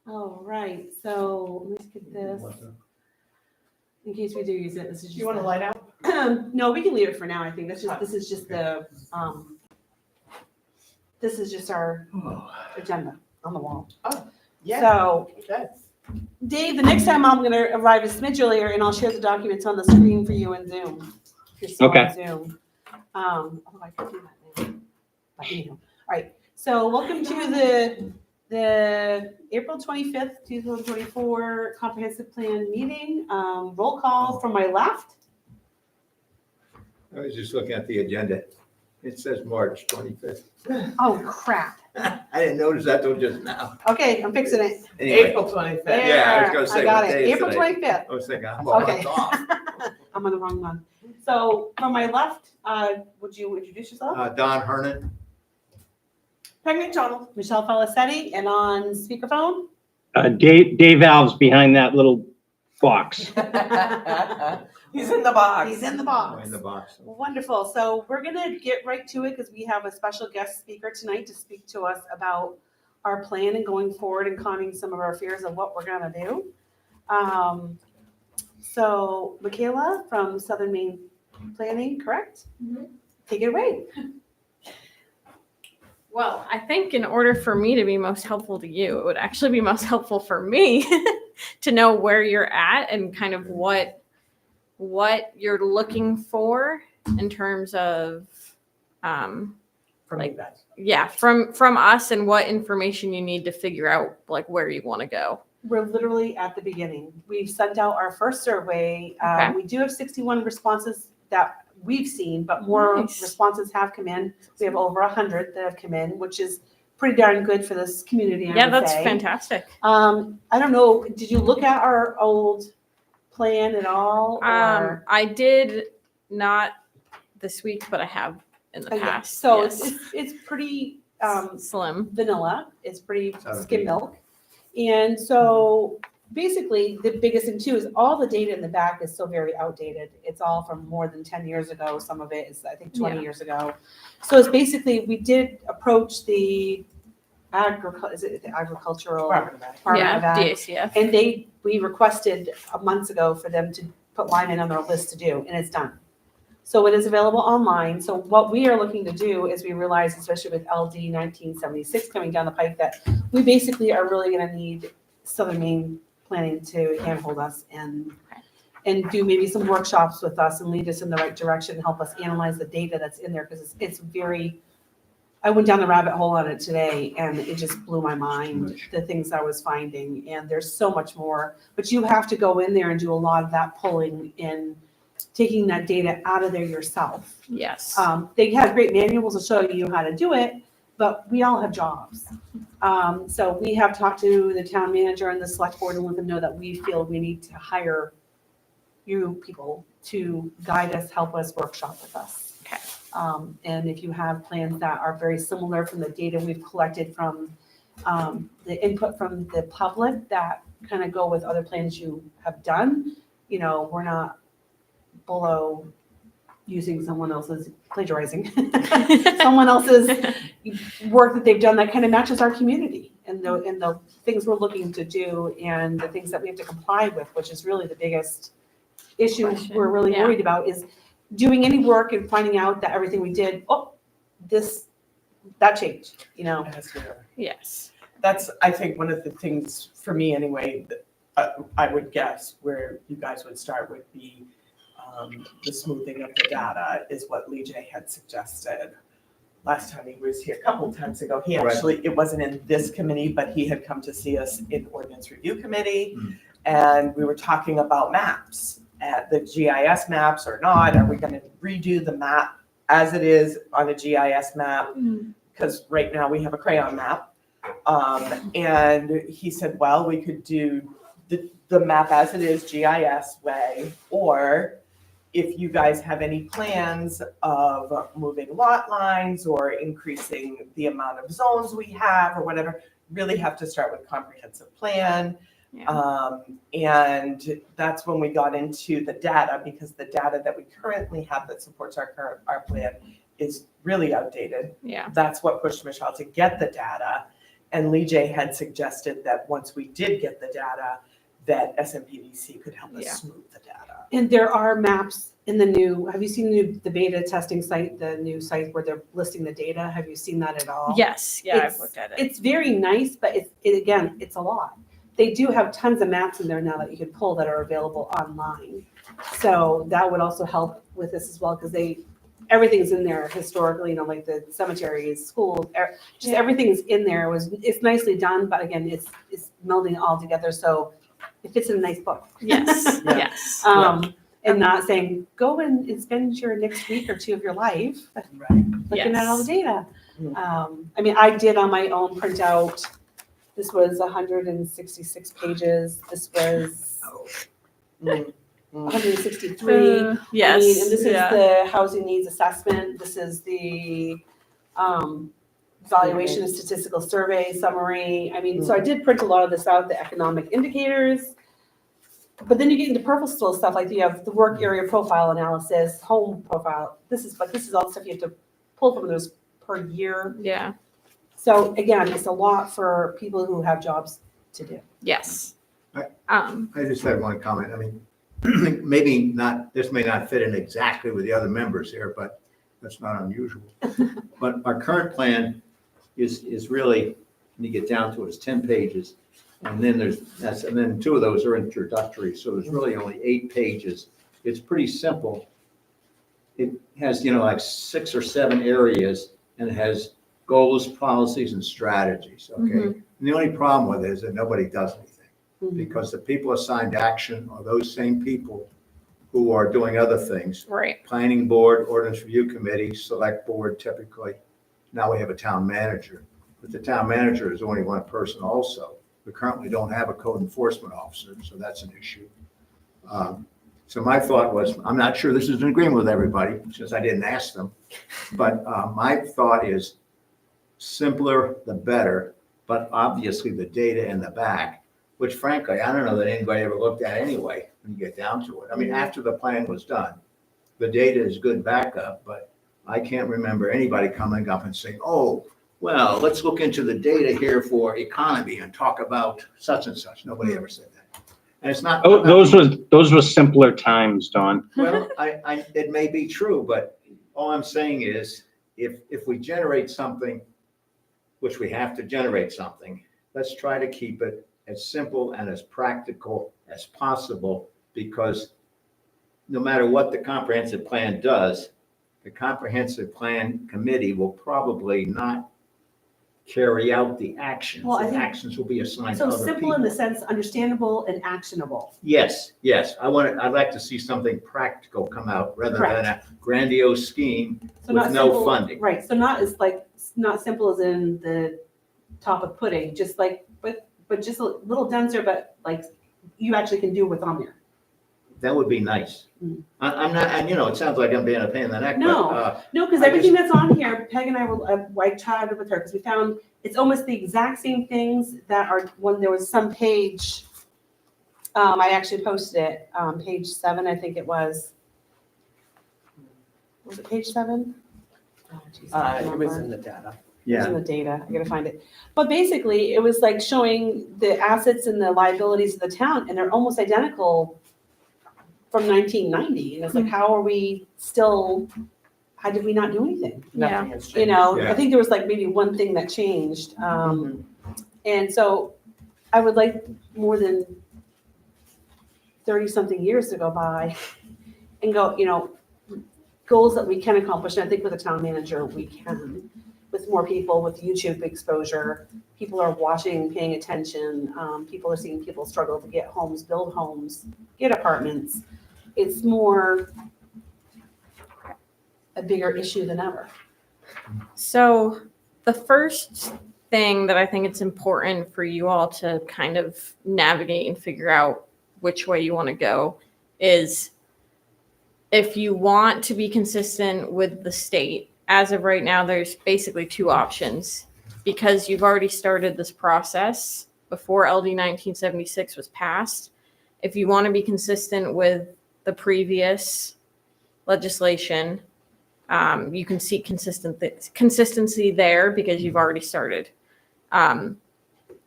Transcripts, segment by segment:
All right, so let's get this, in case we do use it, this is just. You want to the- light out? No, we can leave it for now, I think, this is just the, this is just our agenda on the wall. Yeah. So, Good. Dave, the next time I'm gonna arrive a smidge earlier and I'll share the documents on the screen for you in Zoom. If you're still on Zoom. Although I could do that now. But anyhow, all right, so welcome to the April 25th, 2024 Comprehensive Plan meeting. Roll call from my left. I was just looking at the agenda. It says March 25th. Oh, crap. I didn't notice that till just now. Okay, I'm fixing it. Anyway, April 25th. Yeah, I was gonna There, say, I got what it, day is April today? 25th. I was thinking, I'm Okay. off. I'm on the wrong one. So from my left, would you introduce yourself? Don Hernan. Peg McDonald. Michelle Felicetti, and on speakerphone? Dave Alves behind that little box. He's in the box. He's in the Oh, box. in the box. Wonderful. So we're gonna get right to it because we have a special guest speaker tonight to speak to us about our plan and going forward and conning some of our fears of what we're gonna do. So Michaela from Southern Maine Planning, correct? Take it away. Well, I think in order for me to be most helpful to you, it would actually be most helpful for me to know where you're at and kind of what you're looking for in terms of From Like- you guys. yeah, from us and what information you need to figure out like where you want to go. We're literally at the beginning. We've sent out our first survey. Okay. We do have 61 responses that we've seen, but more Nice. responses have come in. We have over 100 that have come in, which is pretty darn good for this community, I Yeah, would that's say. fantastic. I don't know, did you look at our old plan at all? Or? I did not this week, but I have in the Yeah. past. So yes. it's pretty Slim. vanilla. It's pretty Sounds skim good. milk. And so basically the biggest thing too is all the data in the back is so very outdated. It's all from more than 10 years ago. Some of it is, I think, 20 Yeah. years ago. So it's basically, we did approach the agricultural Department of Ag. Department Yeah, of Ag. DACF. And we requested months ago for them to put Lyman on their list to do, and it's done. So it is available online. So what we are looking to do is we realize, especially with LD 1976 coming down the pike, that we basically are really gonna need Southern Maine Planning to handhold us and do maybe some workshops with us and lead us in the right direction, help us analyze the data that's in there, because it's very, I went down the rabbit hole on it today and it just blew my mind, the things I was finding, and there's so much more. But you have to go in there and do a lot of that pulling and taking that data out of there yourself. Yes. They have great manuals to show you how to do it, but we all have jobs. So we have talked to the town manager and the select board and let them know that we feel we need to hire you people to guide us, help us, workshop with us. Okay. And if you have plans that are very similar from the data we've collected from the input from the public that kind of go with other plans you have done, you know, we're not below using someone else's plagiarizing, someone else's work that they've done that kind of matches our community and the things we're looking to do and the things that we have to comply with, which is really the biggest issue Question, we're really yeah. worried about is doing any work and finding out that everything we did, that changed, you know? Yes. That's, I think, one of the things for me anyway, that I would guess where you guys would start would be the smoothing of the data is what Lee J had suggested. Last time he was here, a couple of times ago, he Right. actually, it wasn't in this committee, but he had come to see us in Ordinance Review Committee. Mm. And we were talking about maps, the GIS maps or not, are we gonna redo the map as it is on a GIS map? Because right now we have a crayon map. And he said, well, we could do the map as it is GIS way, or if you guys have any plans of moving lot lines or increasing the amount of zones we have or whatever, really have to start with comprehensive plan. Yeah. And that's when we got into the data, because the data that we currently have that supports our plan is really outdated. Yeah. That's what pushed Michelle to get the data. And Lee J had suggested that once we did get the data, that SMPDC could help us Yeah. smooth the data. And there are maps in the new, have you seen the beta testing site, the new site where they're listing the data? Have you seen that at all? Yes, yeah, It's- I've looked at it. It's very nice, but again, it's a lot. They do have tons of maps in there now that you can pull that are available online. So that would also help with this as well, because everything's in there historically, like the cemeteries, schools, just everything's in there. It's nicely done, but again, it's melding it all together, so it fits in a nice book. Yes, Yeah. yes. And not saying, go and spend your next week or two of your life Right. looking at all the data. Mm. I mean, I did on my own printout, this was 166 pages, this was Mm. 163. Yes. I mean, and this is yeah. the housing needs assessment, this is the valuation and statistical survey summary. I mean, so I did print a lot of this out, the economic indicators. But then you get into purposeful stuff, like you have the work area profile analysis, home profile. This is all the stuff you have to pull from those per year. Yeah. So again, it's a lot for people who have jobs to do. Yes. I- I I just had one comment. I mean, maybe not, this may not fit in exactly with the other members here, but that's not unusual. But our current plan is really, when you get down to it, it's 10 pages. And then and then 2 of those are introductory, so there's really only 8 pages. It's pretty simple. It has, like 6 or 7 areas, and it has goals, policies, and strategies, okay? And the only problem with it is that nobody does anything, because the people assigned action are those same people who are doing other things. right. Planning board, ordinance review committee, select board typically. Now we have a town manager, but the town manager is only one person also. We currently don't have a code enforcement officer, so that's an issue. So my thought was, I'm not sure this is in agreement with everybody, since I didn't ask them. But my thought is simpler the better, but obviously the data in the back, which frankly, I don't know that anybody ever looked at anyway, when you get down to it. I mean, after the plan was done, the data is good backup, but I can't remember anybody coming up and saying, oh, well, let's look into the data here for economy and talk about such and such. Nobody ever said that. And it's not. Oh, those were simpler times, Don. Well, it may be true, but all I'm saying is, if we generate something, which we have to generate something, let's try to keep it as simple and as practical as possible, because no matter what the comprehensive plan does, the comprehensive plan committee will probably not carry out the actions. Well, I The think- actions will be assigned to So other simple in people. the sense, understandable and actionable. Yes. I'd like to see something practical come out rather than a grandiose scheme So with not no simple- funding. Right, so not simple as in the top of pudding, just like, but just a little denser, but like you actually can do what's on there. That would be nice. Mm. I'm not, and it sounds like I'm being a pain in the neck, No. but, No, because I everything that's on here, Peg and I chatted with her, because we found it's almost the exact same things that are, when there was some page, I actually posted it, page 7, I think it was. Was it page 7? Oh, geez, I don't It was remember. in the data. It's in the data, I gotta find it. But basically, it was like showing the assets and the liabilities of the town, and they're almost identical from 1990. And it's like, how are we still, how did we not do anything? Nothing has changed. You know, Yeah. I think there was like maybe one thing that changed. And so I would like more than 30-something years to go by and go, goals that we can accomplish. And I think with a town manager, we can. With more people, with YouTube exposure, people are watching, paying attention. People are seeing people struggle to get homes, build homes, get apartments. It's more a bigger issue than ever. So the first thing that I think it's important for you all to kind of navigate and figure out which way you want to go is, if you want to be consistent with the state, as of right now, there's basically 2 options, because you've already started this process before LD 1976 was passed. If you want to be consistent with the previous legislation, you can seek consistency there because you've already started.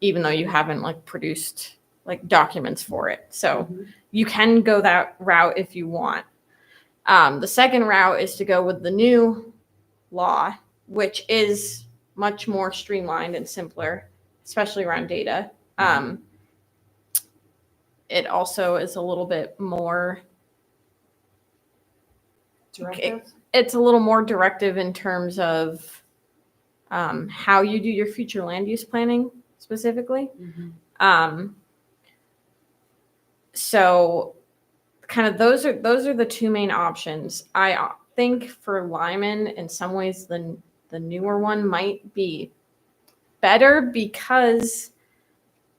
even though you haven't like produced like documents for it. So Mhm. you can go that route if you want. The second route is to go with the new law, which is much more streamlined and simpler, especially around data. It also is a little bit more, Directive? it's a little more directive in terms of how you do your future land use planning specifically. Mhm. So kind of those are the two main options. I think for Lyman, in some ways, the newer one might be better because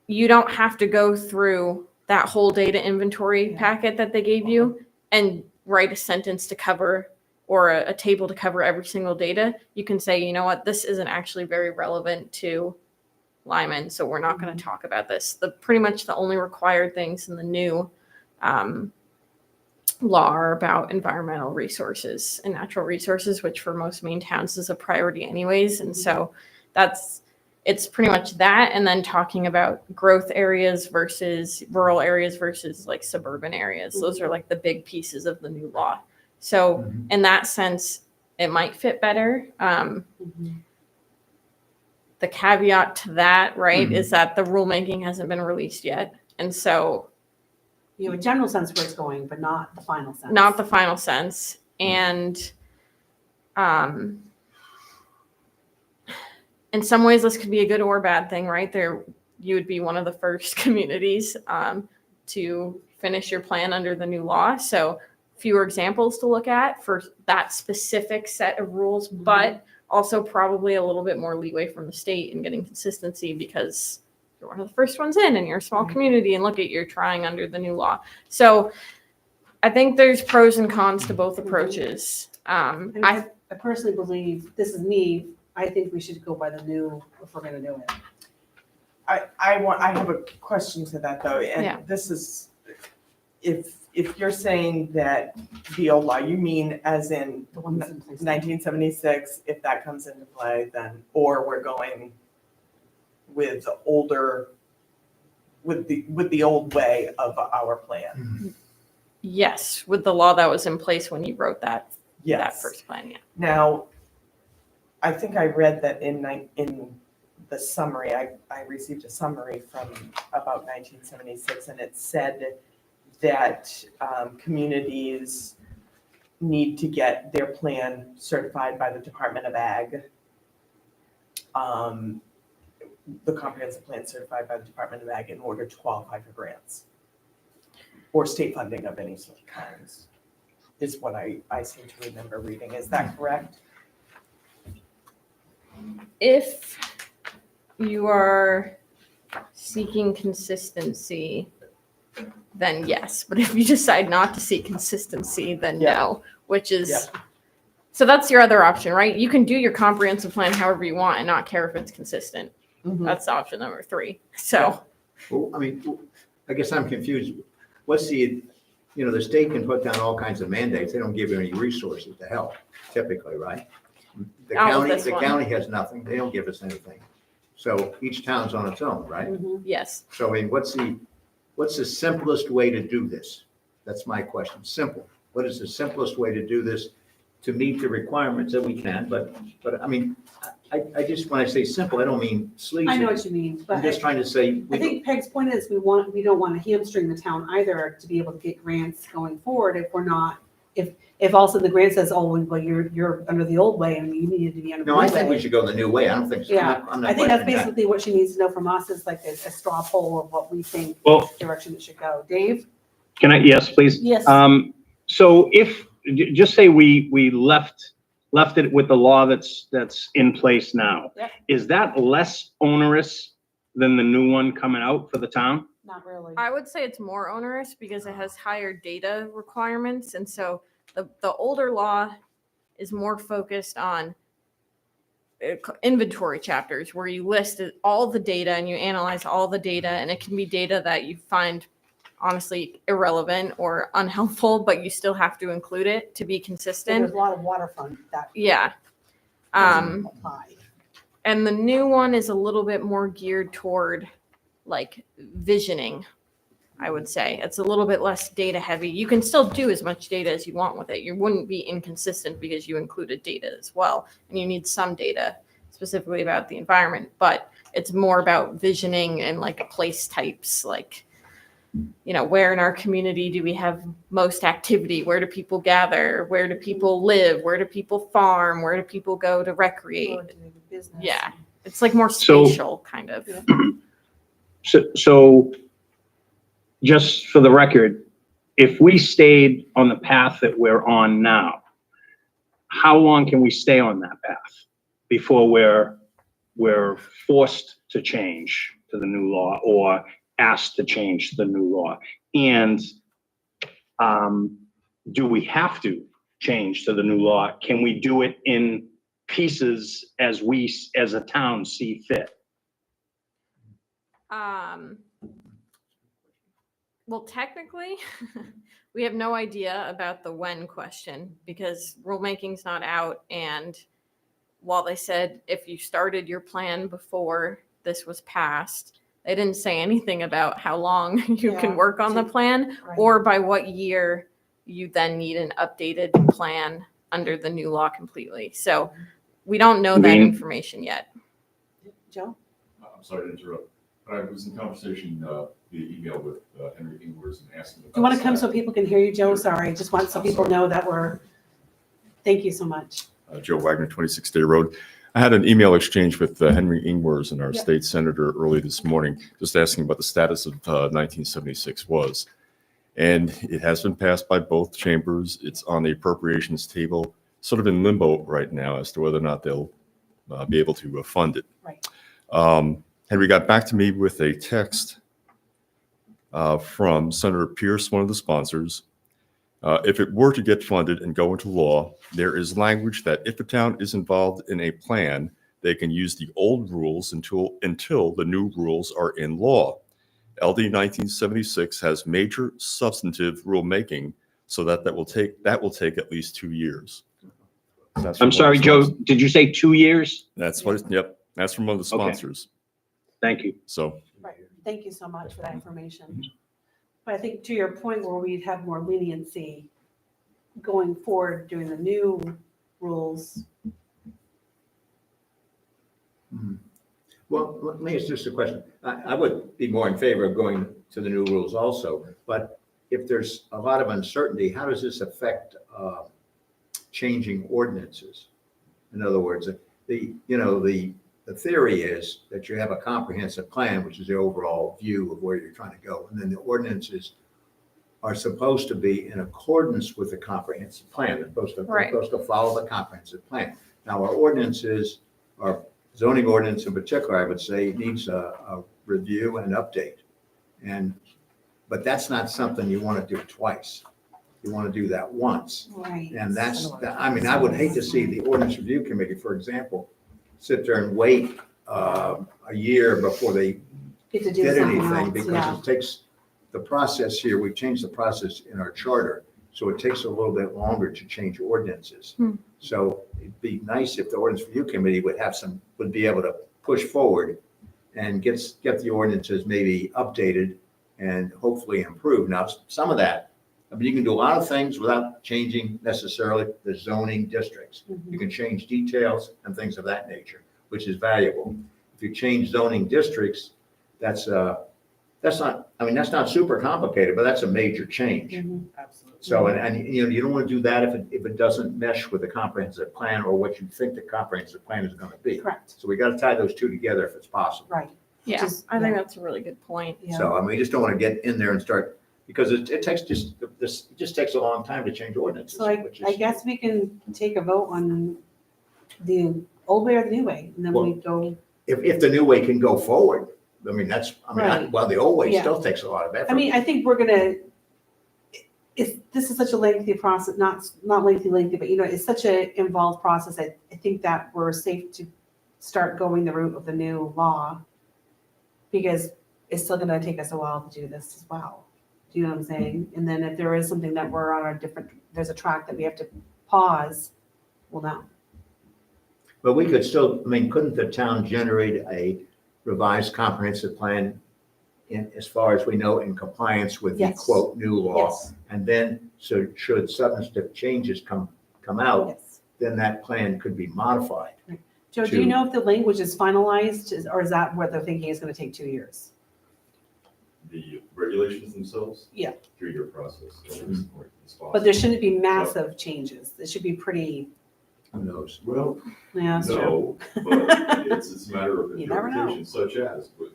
you don't have to go through that whole data inventory Yeah. packet that they gave you and write a sentence to cover or a table to cover every single data. You can say, you know what, this isn't actually very relevant to Lyman, so we're not going to talk about this. Pretty much the only required things in the new law are about environmental resources and natural resources, which for most Maine towns is a priority anyways. And so it's pretty much that. And then talking about growth areas versus rural areas versus like suburban areas. Those are like the big pieces of the new law. So in that sense, it might fit better. Mhm. The caveat to that, right, is that the rulemaking hasn't been released yet. And so You have a general sense where it's going, but not the final sense. not the final sense. And in some ways, this could be a good or bad thing, right? You would be one of the first communities to finish your plan under the new law. So fewer examples to look at for that specific set of rules, but also probably a little bit more leeway from the state in getting consistency because you're one of the first ones in and you're a small community and look at you're trying under the new law. So I think there's pros and cons to both approaches. And I personally believe, this is me, I think we should go by the new if we're gonna do it. I have a question to that though, Yeah. and this is, if you're saying that the old law, you mean as in The one that's in place. 1976, if that comes into play, then, or we're going with older, with the old way of our plan? Yes, with the law that was in place when you wrote that Yes. first plan, yeah. Now, I think I read that in the summary, I received a summary from about 1976, and it said that communities need to get their plan certified by the Department of Ag. The comprehensive plan certified by the Department of Ag in order to qualify for grants or state funding of any sort of kinds, is what I seem to remember reading. Is that correct? If you are seeking consistency, then yes. But if you decide not to seek consistency, then Yeah. no, which is, so that's your other option, right? You can do your comprehensive plan however you want and not care if it's consistent. Mhm. That's option number 3. So Well, I mean, I guess I'm confused. What's the state can put down all kinds of mandates. They don't give you any resources to help typically, right? The Not with this the one. county has nothing. They don't give us anything. So each town's on its own, right? Mhm. yes, So I mean, what's the simplest way to do this? That's my question. Simple. What is the simplest way to do this to meet the requirements that we can? But I mean, I just, when I say simple, I don't mean sleazy. I know what you mean, but I'm just trying to say, I think Peg's point is we don't want to hamstring the town either to be able to get grants going forward if we're not, if also the grant says, oh, well, you're under the old way and you needed to be under the no, new I think we way. should go the new way. I don't think so. Yeah, I'm not I think that's questioning that. basically what she needs to know from us is like a straw poll of what we think Well- direction it should go. Dave? Can I, yes, please? Yes. So if, just say we left it with the law that's in place now. Yep. Is that less onerous than the new one coming out for the town? Not really. I would say it's more onerous because it has higher data requirements. And so the older law is more focused on inventory chapters where you list all the data and you analyze all the data, and it can be data that you find honestly irrelevant or unhelpful, but you still have to include it to be So consistent. there's a lot of waterfront that Yeah. doesn't apply. And the new one is a little bit more geared toward like visioning, I would say. It's a little bit less data heavy. You can still do as much data as you want with it. You wouldn't be inconsistent because you included data as well. And you need some data specifically about the environment, but it's more about visioning and like place types, like, you know, where in our community do we have most activity? Where do people gather? Where do people live? Where do people farm? Where do people go to recreate? Or doing business. Yeah. It's like more So- spatial kind of. Yeah. So just for the record, if we stayed on the path that we're on now, how long can we stay on that path before we're forced to change to the new law or asked to change to the new law? And do we have to change to the new law? Can we do it in pieces as we, as a town, see fit? Well, technically, we have no idea about the when question because rulemaking's not out. And while they said if you started your plan before this was passed, they didn't say anything about how long you Yeah. can work on the plan Right. or by what year you then need an updated plan under the new law completely. So we don't know that Lean. information yet. Joe? I'm sorry to interrupt, but I was in conversation via email with Henry Ingers and asking about. Do you want to come so staff. people can hear you, Joe? Sorry, just want so people know that thank you so much. Joe Wagner, 26 Day Road. I had an email exchange with Henry Ingers and our Yeah. state senator early this morning, just asking what the status of 1976 was. And it has been passed by both chambers. It's on the appropriations table, sort of in limbo right now as to whether or not they'll be able to fund it. Right. Henry got back to me with a text from Senator Pierce, one of the sponsors. If it were to get funded and go into law, there is language that if the town is involved in a plan, they can use the old rules until the new rules are in law. LD 1976 has major substantive rulemaking, so that will take at least 2 years. That's from I'm one sorry, of the Joe, sponsors. did you say 2 years? That's what, yep, that's from one of the Okay. sponsors. Thank you. So, Right. Thank you so much for that information. But I think to your point where we'd have more leniency going forward doing the new rules. Well, let me ask just a question. I would be more in favor of going to the new rules also, but if there's a lot of uncertainty, how does this affect changing ordinances? In other words, the theory is that you have a comprehensive plan, which is the overall view of where you're trying to go, and then the ordinances are supposed to be in accordance with the comprehensive plan. They're Right. supposed to follow the comprehensive plan. Now, our ordinances, our zoning ordinance in particular, I would say, needs a review and update. But that's not something you want to do twice. You want to do that once. Right. And I would hate to see the ordinance review committee, for example, sit there and wait a year before they Get to do did something anything, else, because yeah. it takes, the process here, we've changed the process in our charter, so it takes a little bit longer to change ordinances. Hmm. So it'd be nice if the ordinance review committee would be able to push forward and get the ordinances maybe updated and hopefully improved. Now, some of that, I mean, you can do a lot of things without changing necessarily the zoning districts. Mhm. You can change details and things of that nature, which is valuable. If you change zoning districts, that's not super complicated, but that's a major change. Mhm. Absolutely. So, and you don't want to do that if it doesn't mesh with the comprehensive plan or what you think the comprehensive plan is going to be. Correct, So we got to tie those two together if it's possible. right. Yeah, Just- I think yeah. that's a really good point. Yeah. So, I mean, we just don't want to get in there and start, because it just takes a long time to change ordinances. So I which is- I guess we can take a vote on the old way or the new way, and then we go, If the new way can go forward, I mean, Right. well, the old way Yeah. still takes a lot of effort. I mean, I think this is such a lengthy process, not lengthy, but it's such a involved process. I think that we're safe to start going the route of the new law because it's still gonna take us a while to do this as well. Do you know what I'm saying? And then if there is something that we're on there's a track that we have to pause, we'll know. But we could still, I mean, couldn't the town generate a revised comprehensive plan in, as far as we know, in compliance with the Yes. quote, new law? Yes, And then, so should substantive changes come out, yes. then that plan could be modified. Joe, do you to- know if the language is finalized, or is that what they're thinking is gonna take 2 years? The regulations themselves? Yeah. 3-year process. at this point, it's But there possible. shouldn't be massive changes. It should be pretty, Who knows? Well, yeah, that's true. no, but it's a matter of You never know. interpretation, such as with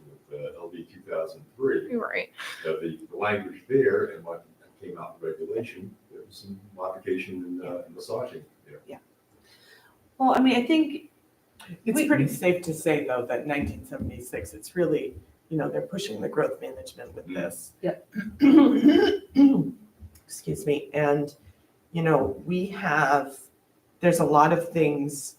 LD 2003. You're right. The language there and what came out in regulation, there was some modification and massaging there. Well, I mean, I think, It's We- pretty safe to say, though, that 1976, it's really, they're pushing the growth management with this. Yep. Excuse me. And, there's a lot of things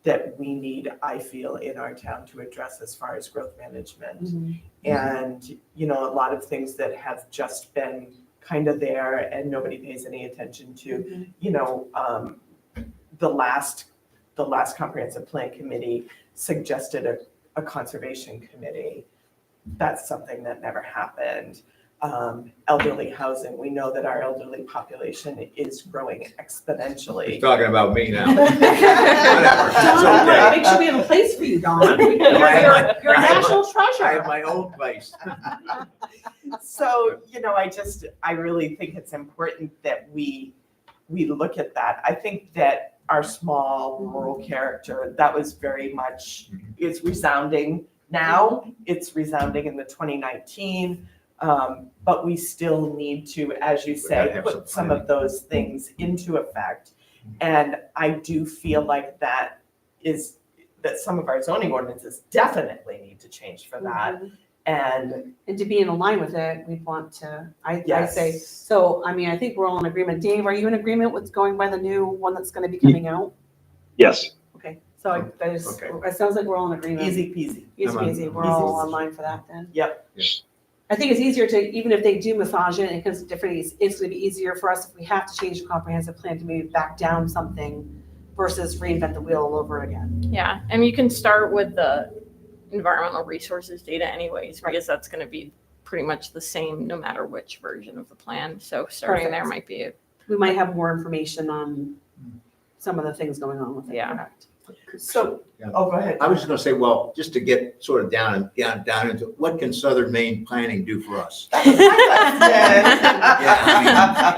that we need, I feel, in our town to address as far as growth management. mhm, And, a lot of things that have just been kind of there and nobody pays any attention to. mhm. The last comprehensive plan committee suggested a conservation committee. That's something that never happened. Elderly housing, we know that our elderly population is growing He's exponentially. talking about me now. Don, It's we wanna okay. make sure we have a place for you, Don. You're a national I have treasure. my own place. So, I really think it's important that we look at that. I think that our small rural character, that was very much, it's resounding now, it's resounding in the 2019, but we still need to, as you We gotta say, have some put some of those things into effect. And I do feel like that some of our zoning ordinances definitely need to change for that. Mhm. And And to be in line with it, we'd want to, I yes. say, so, I mean, I think we're all in agreement. Dave, are you in agreement with going by the new one that's gonna be coming out? Yes. Okay, so Okay. it sounds like we're all in agreement. Easy peasy. Easy I'm on- peasy, we're Easy all peasy. online for that then. Yep. I think it's easier to, even if they do massage it and it comes different, it's gonna be easier for us if we have to change the comprehensive plan to maybe back down something versus reinvent the wheel all over again. Yeah, and you can start with the environmental resources data anyways, because that's gonna be pretty much the same no matter which version of the plan. So starting there Perfect. might be, We might have more information on some of the things going on with it, Yeah. correct? So, Yeah. oh, go ahead. I was just gonna say, well, just to get sort of down into, what can Southern Maine planning do for us? That was my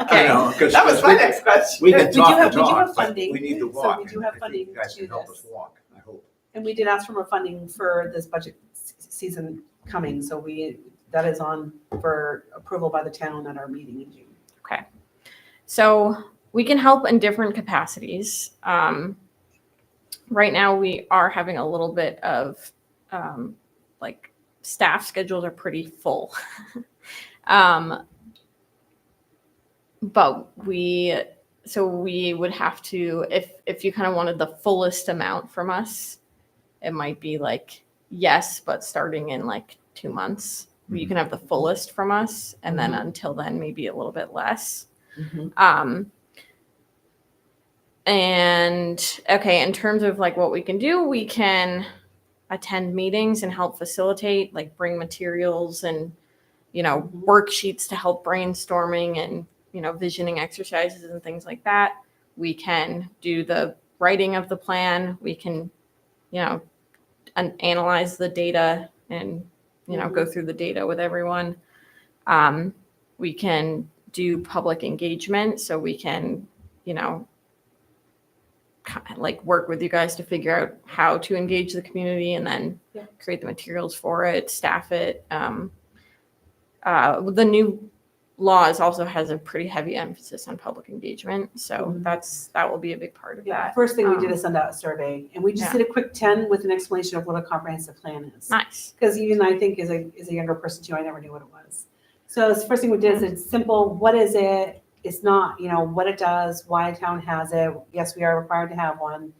question. You know, 'cause- That was my 'cause next question. we can We do talk have- the we do have talk, but funding, we need to so walk. we do and have I think funding you guys to can do help this. us walk, I hope. And we did ask for more funding for this budget season coming, so that is on for approval by the town at our meeting in June. so we can help in different capacities. Right now, we are having a little bit of, like, staff schedules are pretty full. But we would have to, if you kind of wanted the fullest amount from us, it might be like, yes, but starting in like 2 months, you can have the fullest from us. And then until then, maybe a little bit less. And okay, in terms of like what we can do, we can attend meetings and help facilitate, like bring materials and, worksheets to help brainstorming and, visioning exercises and things like that. We can do the writing of the plan. We can, analyze the data and, go through the data with everyone. We can do public engagement, so we can, like work with you guys to figure out how to engage the community and then create the materials for it, staff it. The new laws also has a pretty heavy emphasis on public engagement, so that will be a big part of Yeah, that. first thing we did is send out a survey, and we just Yeah. did a quick 10 with an explanation of what a comprehensive plan is. Nice. Because even I think as a younger person too, I never knew what it was. So the first thing we did is it's simple. What is it? It's not, what it does, why a town has it. Yes, we are required to have one.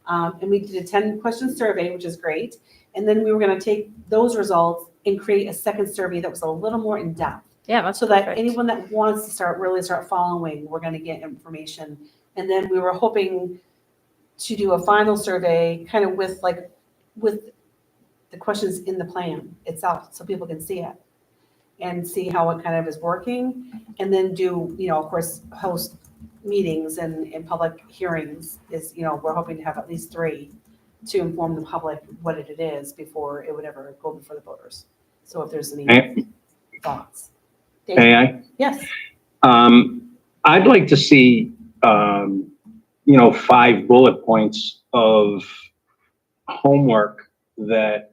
And we did a 10-question survey, which is great. And then we were going to take those results and create a second survey that was a little more in depth. Yeah, that's So that perfect. anyone that wants to really start following, we're going to get information. And then we were hoping to do a final survey, kind of with the questions in the plan itself, so people can see it and see how it kind of is working, and then do, of course, host meetings and public hearings is, we're hoping to have at least 3 to inform the public what it is before it would ever go before the voters. So if there's any thoughts. Dave? May I? Yes. I'd like to see, 5 bullet points of homework that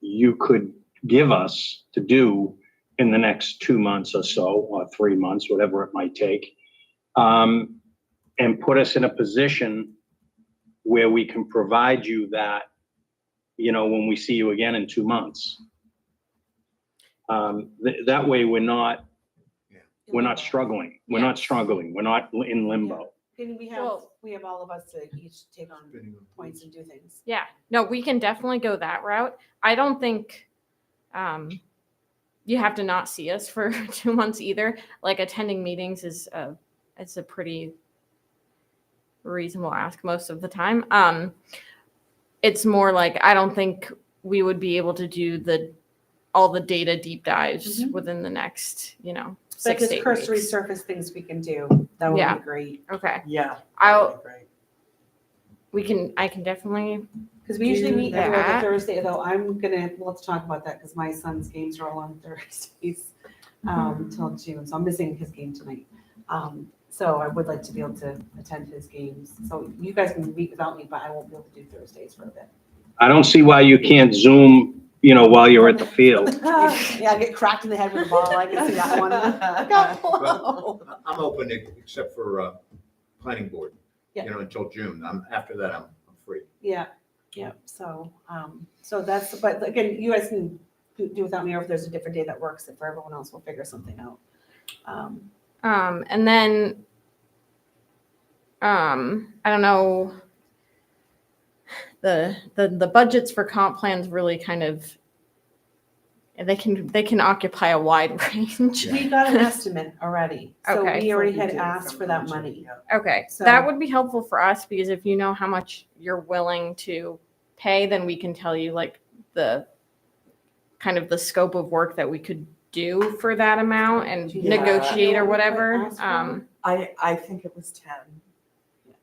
you could give us to do in the next 2 months or so, or 3 months, whatever it might take. And put us in a position where we can provide you that, when we see you again in 2 months. That way we're not struggling. We're not struggling. We're not in limbo. And Well- we have all of us to each take on points and do things. Yeah, no, we can definitely go that route. I don't think you have to not see us for 2 months either. Like attending meetings is it's a pretty reasonable ask most of the time. It's more like I don't think we would be able to do all the data deep dives Mhm. within the next, But 6 just to 8 cursory weeks. surface things we can do, that would Yeah. be great. Okay, Yeah. I'll- Great. I can definitely. Because we usually Do meet every other that. Thursday, though we'll have to talk about that because my son's games are all on Thursdays till June, so I'm missing his game tonight. So I would like to be able to attend his games. So you guys can meet without me, but I won't be able to do Thursdays for a bit. I don't see why you can't Zoom, while you're at the field. Yeah, I get cracked in the head with a ball, I can see that one. Well, I'm open except for planning board, Yeah. until June. After that, I'm free. Yeah, so that's, but again, you guys can do without me, or if there's a different day that works, and for everyone else, we'll figure something out. And then, I don't know, the budgets for comp plans really kind of, they can occupy a wide range. We got an estimate already, so Okay. we already We had did asked from for that budget, money. yeah. Okay, So- that would be helpful for us because if you know how much you're willing to pay, then we can tell you like the kind of the scope of work that we could do for that amount and Do you know negotiate or what we whatever. asked for? I think it was 10.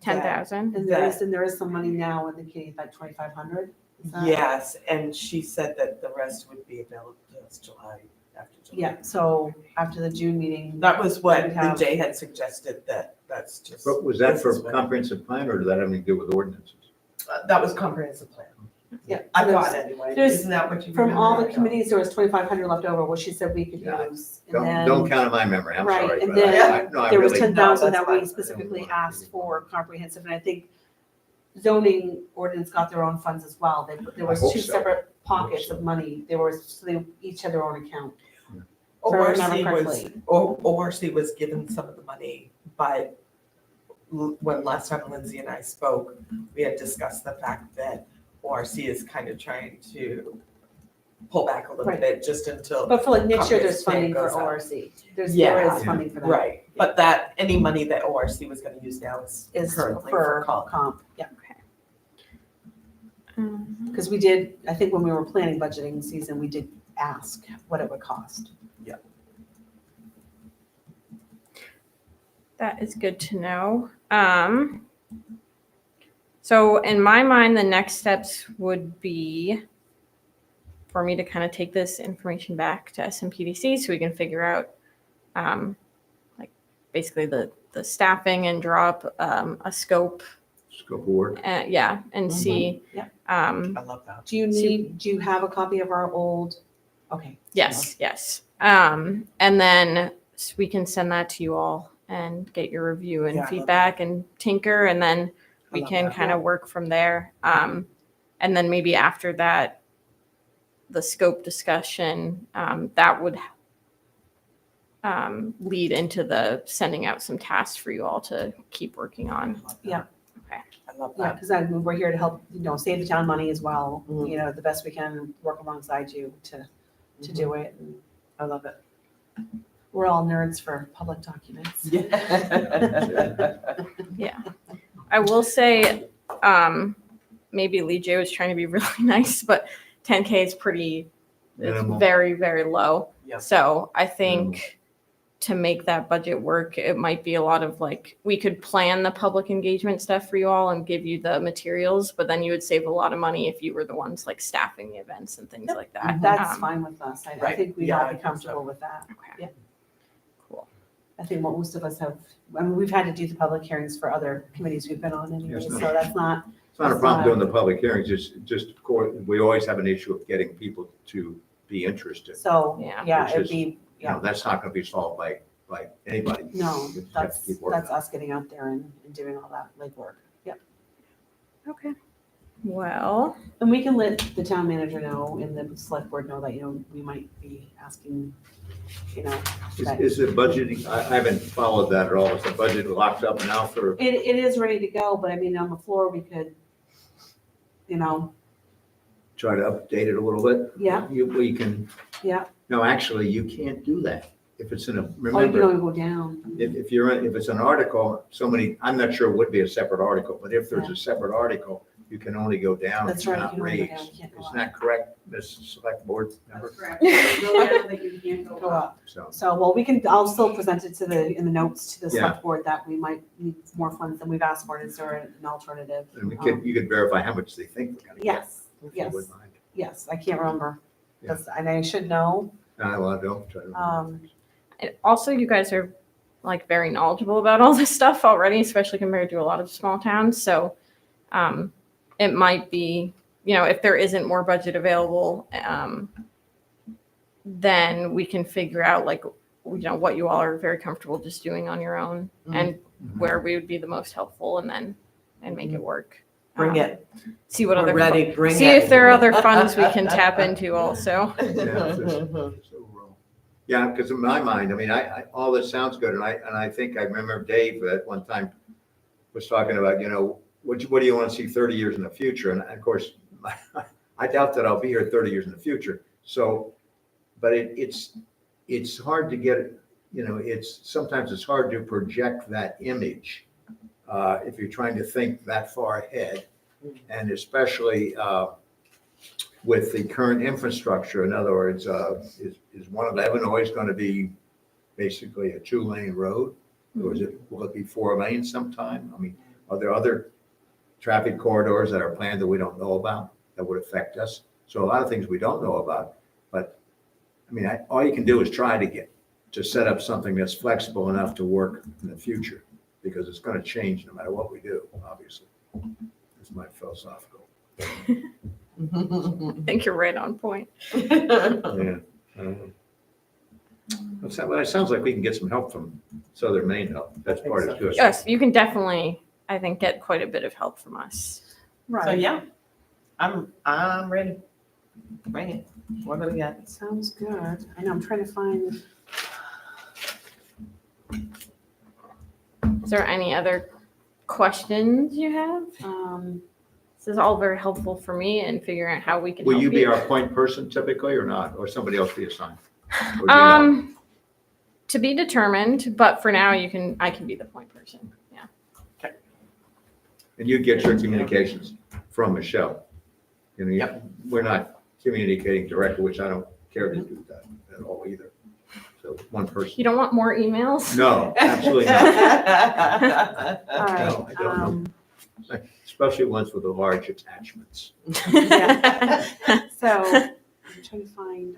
10,000. And there is some money now in the kitty, like 2,500. Yes, and she said that the rest would be available to us after July. Yeah, so after the June meeting. That was what We'd have- the Jay had suggested, that's just. But was that for this is what- comprehensive plan or did that have anything to do with ordinances? That was comprehensive plan. Yeah, I there's- thought anyway. there's- Isn't that what you From all the remember? committees, there was 2,500 left over, which she said we could Yeah. use. And then Don't count on my memory, I'm Right, sorry. and but I- then no, I there was really- 10,000 No, that that's we fine. specifically asked for comprehensive, and I think zoning ordinance got their own funds as well. There was I hope 2 so. separate pockets so. of money. So they each had their own account. If I ORC remember was, correctly. ORC was given some of the money, but when last time Lindsay and I spoke, we had discussed the fact that ORC is kind of trying to pull back a little Right. bit just until. But for like next year, there's Comprehensive funding for goes up. ORC. There Yeah. is funding for that. Right, but that, any money that ORC was gonna use now is Is currently for for comp, yeah. Mhm. Because we did, I think when we were planning budgeting season, we did ask what it would cost. That is good to know. So in my mind, the next steps would be for me to kind of take this information back to SMPDC so we can figure out like basically the staffing and draw up a scope, Scope of work. yeah, and see. Yeah. I love that. Do you have a copy of our old? Okay. Yes, yes. And then we can send that to you all and get your review and Yeah, I love feedback and tinker, and then we love can that. kind of work from there. And then maybe after that, the scope discussion, that would lead into the sending out some tasks for you all to keep working on. Yeah. Okay. I love Yeah, that. because we're here to help, save the town money as well, Mhm. the best we can, work alongside you to do it. And I love it. we're all nerds for public documents. Yeah. I will say, maybe Lee J was trying to be really nice, but 10K is pretty, it's Minimal. very, very low. Yep. So I think to make that budget work, it might be a lot of like, we could plan the public engagement stuff for you all and give you the materials, but then you would save a lot of money if you were the ones like staffing the events and things like that. That's Um, fine with us. I Right. think we'd Yeah, all I be think so. comfortable with that. Okay. Yeah. Cool. I think most of us have, I mean, we've had to do the public hearings for other committees we've been on anyway, Yes, so no. that's not, It's not a problem doing the public hearings, just, of course, we always have an issue of getting people to be interested. so, Yeah. yeah, Which it'd is, be, You know, yeah. that's not gonna be solved by anybody. No, We just have to that's, keep working that's on it. us getting out there and doing all that legwork. Yep. Okay. Well, And we can let the town manager know and the select board know that, we might be asking, that- Is the budgeting, I haven't followed that at all, is the budget locked up now for, it is ready to go, but I mean, on the floor, we could, try to update it a little bit? yeah, We can. Yeah. No, actually, you can't do that. If it's in a, or you can remember, only go down. if it's an article, I'm not sure it would be a separate article, but if there's Yeah. a separate arcle, you can only go down, That's you right, cannot you can only go raise. down, you can't go Isn't up. that correct, Ms. Select Board member? correct. Go up. So, So, well, I'll still present it in the notes to the Yeah. select board that we might need more funds than we've asked for. Is there an alternative? and you could verify how much they think we're gonna get. Yes, if you yes. wouldn't mind. yes, I can't remember. And I should know. I don't try to. Um, and also you guys are like very knowledgeable about all this stuff already, especially compared to a lot of small towns. So it might be, if there isn't more budget available, then we can figure out like, what you all are very comfortable just doing on your own and where we would be the most helpful and make it work. Bring it. See what We're other ready, bring it. see if there are other funds we can tap into also. Yeah, because in my mind, I mean, all this sounds good, and I think I remember Dave at one time was talking about, what do you want to see 30 years in the future? And of course, I doubt that I'll be here 30 years in the future. So, but it's hard to get, sometimes it's hard to project that image if you're trying to think that far ahead, and especially with the current infrastructure. In other words, is one of Evan always going to be basically a 2-lane road? Or will it be 4 lanes sometime? I mean, are there other traffic corridors that are planned that we don't know about that would affect us? So a lot of things we don't know about, but I mean, all you can do is try to set up something that's flexible enough to work in the future, because it's going to change no matter what we do, obviously. That's my philosophical. I think you're right on point. Yeah. Well, it sounds like we can get some help from Southern Maine help. That's part of it. Yes, you can definitely, I think, get quite a bit of help from us. So right. yeah, I'm ready. Bring it. What do we got? Sounds good. I know, I'm trying to find, Is there any other questions you have? This is all very helpful for me in figuring out how we can Will help you be our point person typically or not, or somebody else be assigned? Or do you know? To be determined, but for now I can be the point person. Yeah. And you get your communications from Michelle. Yep. We're not communicating directly, which I don't care to do that at all either. So one person. You don't want more emails? No, absolutely not. all right. No, I don't know. Especially ones with the large attachments. Yeah. So I'm trying to find,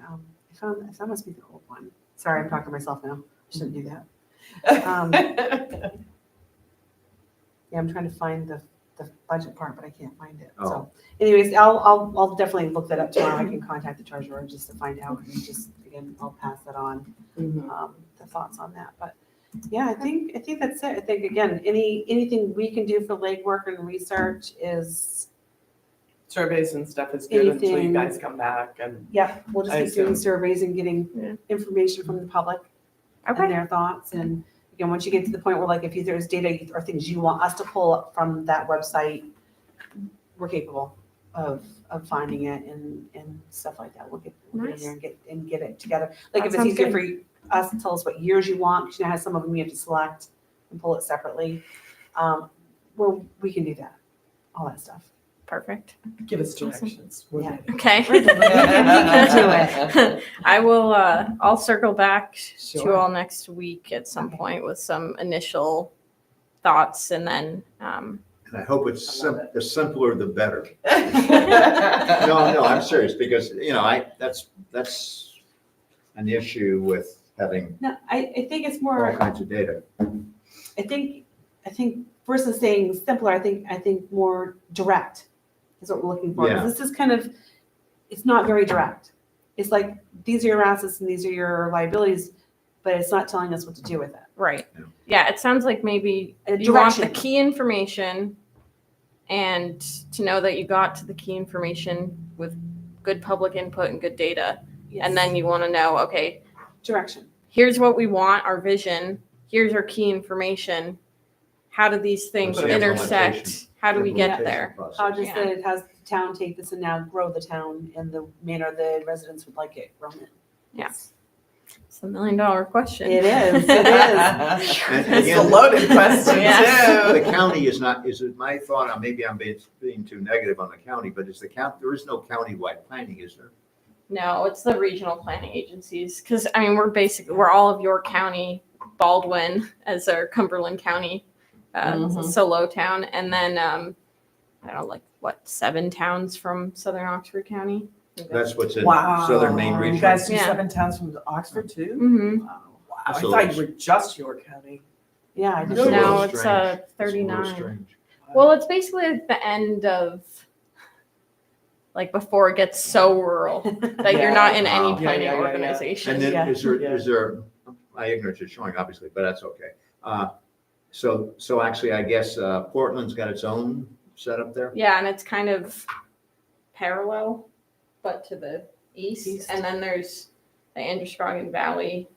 that must be the old one. Sorry, I'm talking to myself now. I shouldn't do that. Yeah, I'm trying to find the budget part, but I can't find it. So anyways, I'll definitely look that up tomorrow. I can contact the treasurer just to find out, and just, again, I'll pass that on, the thoughts on that. But yeah, I think that's it. I think, again, anything we can do for legwork and research is, Surveys and stuff is good until you Anything- guys come back and yeah, we'll just I keep doing assume. surveys and Yeah. getting information from the public and Okay. their thoughts. And again, once you get to the point where, like, if there's data or things you want us to pull up from that website, we're capable of finding it and stuff like that. We'll get in there and get it together. Like, That if it's sounds easier good. for us to tell us what years you want, because has some of them you have to select and pull it separately. We can do that. all that stuff. Perfect. Give us directions. We're Yeah. ready. Okay. Do I will, I'll circle back to Sure. all next week at some point with some initial thoughts and then, And I hope it's I love it. the simpler, the better. No, I'm serious, because, that's an issue with having No, I think it's all more, kinds of data. I think versus saying simpler, I think more direct is what we're looking for. 'Cause Yeah. This is kind of, it's not very direct. It's like, these are your assets and these are your liabilities, but it's not telling us what to do with it. right. Yeah. Yeah, it sounds like maybe A you want the direction. key information and to know that you got to the key information with good public input and good data. And then you want to know, okay, Direction. here's what we want, our vision, here's our key information. How do these things What's the intersect? implementation- How do we get implementation there? process? How does Yeah. has the town take this and now grow the town in the manner the residents would like it grown in? Yeah. It's $1 million question. It is, it is. And It's a again, loaded question Yeah. the too. county is not, is it my thought, maybe I'm being too negative on the county, but there is no countywide planning, is there? No, it's the regional planning agencies. Because, I mean, we're all of York County, Baldwin as our Cumberland County, Mhm. solo town. And then, I don't know, like, what, 7 towns from Southern Oxford County? That's what's in Wow. Southern Maine You region. guys do Yeah. 7 towns from Oxford too? Mm-hmm. Wow. I So thought it's- you were just York County. Yeah, I It's just. a little No, it's strange. It's a little 39. strange. Well, it's basically at the end of, like, before it gets so rural that you're not in any Yeah, planning yeah, yeah, yeah. organization. And then Yeah. is there, my ignorance is showing obviously, but that's okay. So actually, I guess Portland's got its own setup there? Yeah, and it's kind of parallel, but to the east. East. And then there's the Androscoggin Valley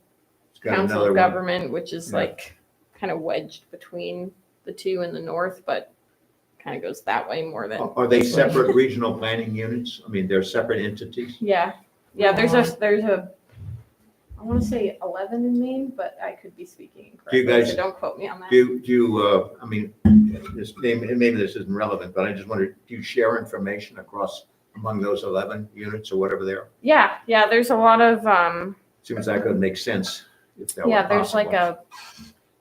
It's got Council another of one. Government, which is Yeah. like kind of wedged between the two in the north, but kind of goes that way more than. Are they separate regional planning units? I mean, they're separate entities? Yeah, yeah. There's a. I want to say 11 in Maine, but I could be speaking Do you incorrectly, guys- so don't quote me on that. Do you, I mean, maybe this isn't relevant, but I just wondered, do you share information among those 11 units or whatever they are? Yeah. There's a lot of Seems like it would make sense if that were yeah. There's like possible.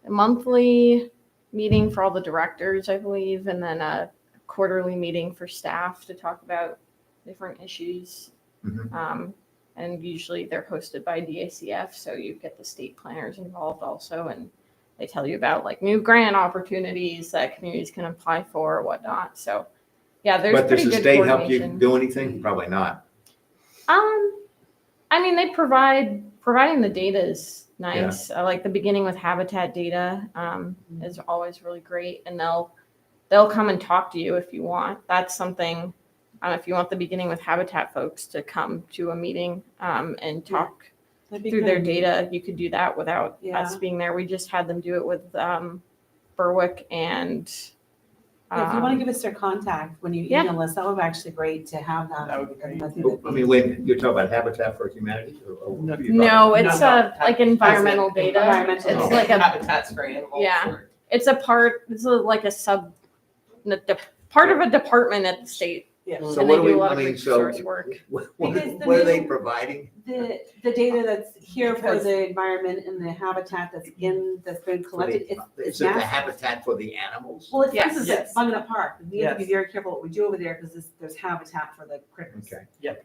a monthly meeting for all the directors, I believe, and then a quarterly meeting for staff to talk about different issues. Mhm. And usually they're hosted by DACF, so you get the state planners involved also, and they tell you about like new grant opportunities that communities can apply for or whatnot. So, yeah, there's But does pretty the good state help you coordination. do anything? Probably not. I mean, they providing the data is nice. I like the beginning with habitat data is always really great, and they'll come and talk to you if you want. That's something. If you want the beginning with habitat folks to come to a meeting and talk That'd be through their good. data, you could do that without us Yeah. being there. We just had them do it with Berwick and. Yeah, if you want to give us their contact when you Yeah. email us, that would be actually great to have that. That would be great. I think I that'd be- mean, when you're talking about Habitat for Humanity or No. what are you talking No, about? it's No, like environmental data. Environmental It's data. like a Habitats for animals. Yeah. or- It's a part. Like a part of a department at the state, Yeah. So and what they do do a we, lot I of mean, resource so work. what Because the what are they main- providing? The data that's here for Because- the environment and the habitat that's been For collected, the- it's Is it the massive. habitat for the animals? Well, it's, Yes. this is Yes. it, Bunnett Park, we have to be Yes. very careful what we do over there, because there's habitat for the critters. Okay.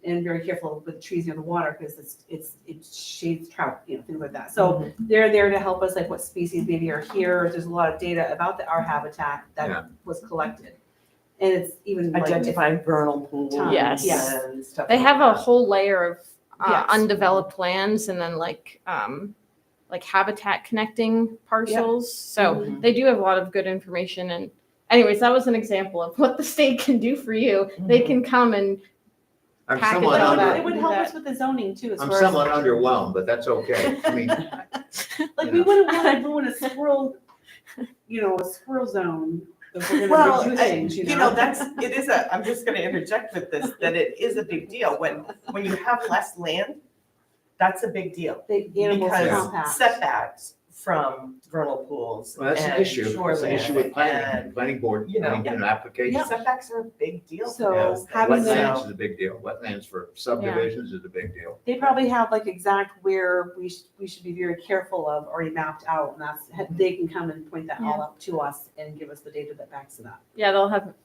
And very careful with the trees near the water, because it shades trout, things like that. So Mhm. they're there to help us, like what species maybe are here, there's a lot of data about our habitat Yeah. that was collected. And it's even like. Identifying vernal pools. Yes. And stuff. They like have a that. whole layer of Yes. undeveloped lands, and then like habitat connecting parcels. So Mhm. they do have a lot of good information. And anyways, that was an example of what the state can do for you. They Mhm. can come and I'm Package somewhat all It that. under, would help us with the zoning too, as I'm far as. somewhat underwhelmed, but that's okay. I mean, Like, you we know. wouldn't want to ruin a squirrel, a squirrel zone, if we're Well, gonna do things, it is I'm just gonna interject with this, that it is a big deal. When you have less land, that's a big deal. The animals Because compact. setbacks from vernal pools Well, that's an and issue. It's an issue with shoreline planning, and planning board, you know, planning applications. setbacks are a big deal. So, for those things. having the- Wetlands is a big deal. Wetlands for subdivisions is a big deal. They probably have like exact where we should be very careful of already mapped out, and that's, they can come and point that all up to us and give us the data that backs it up. Yeah,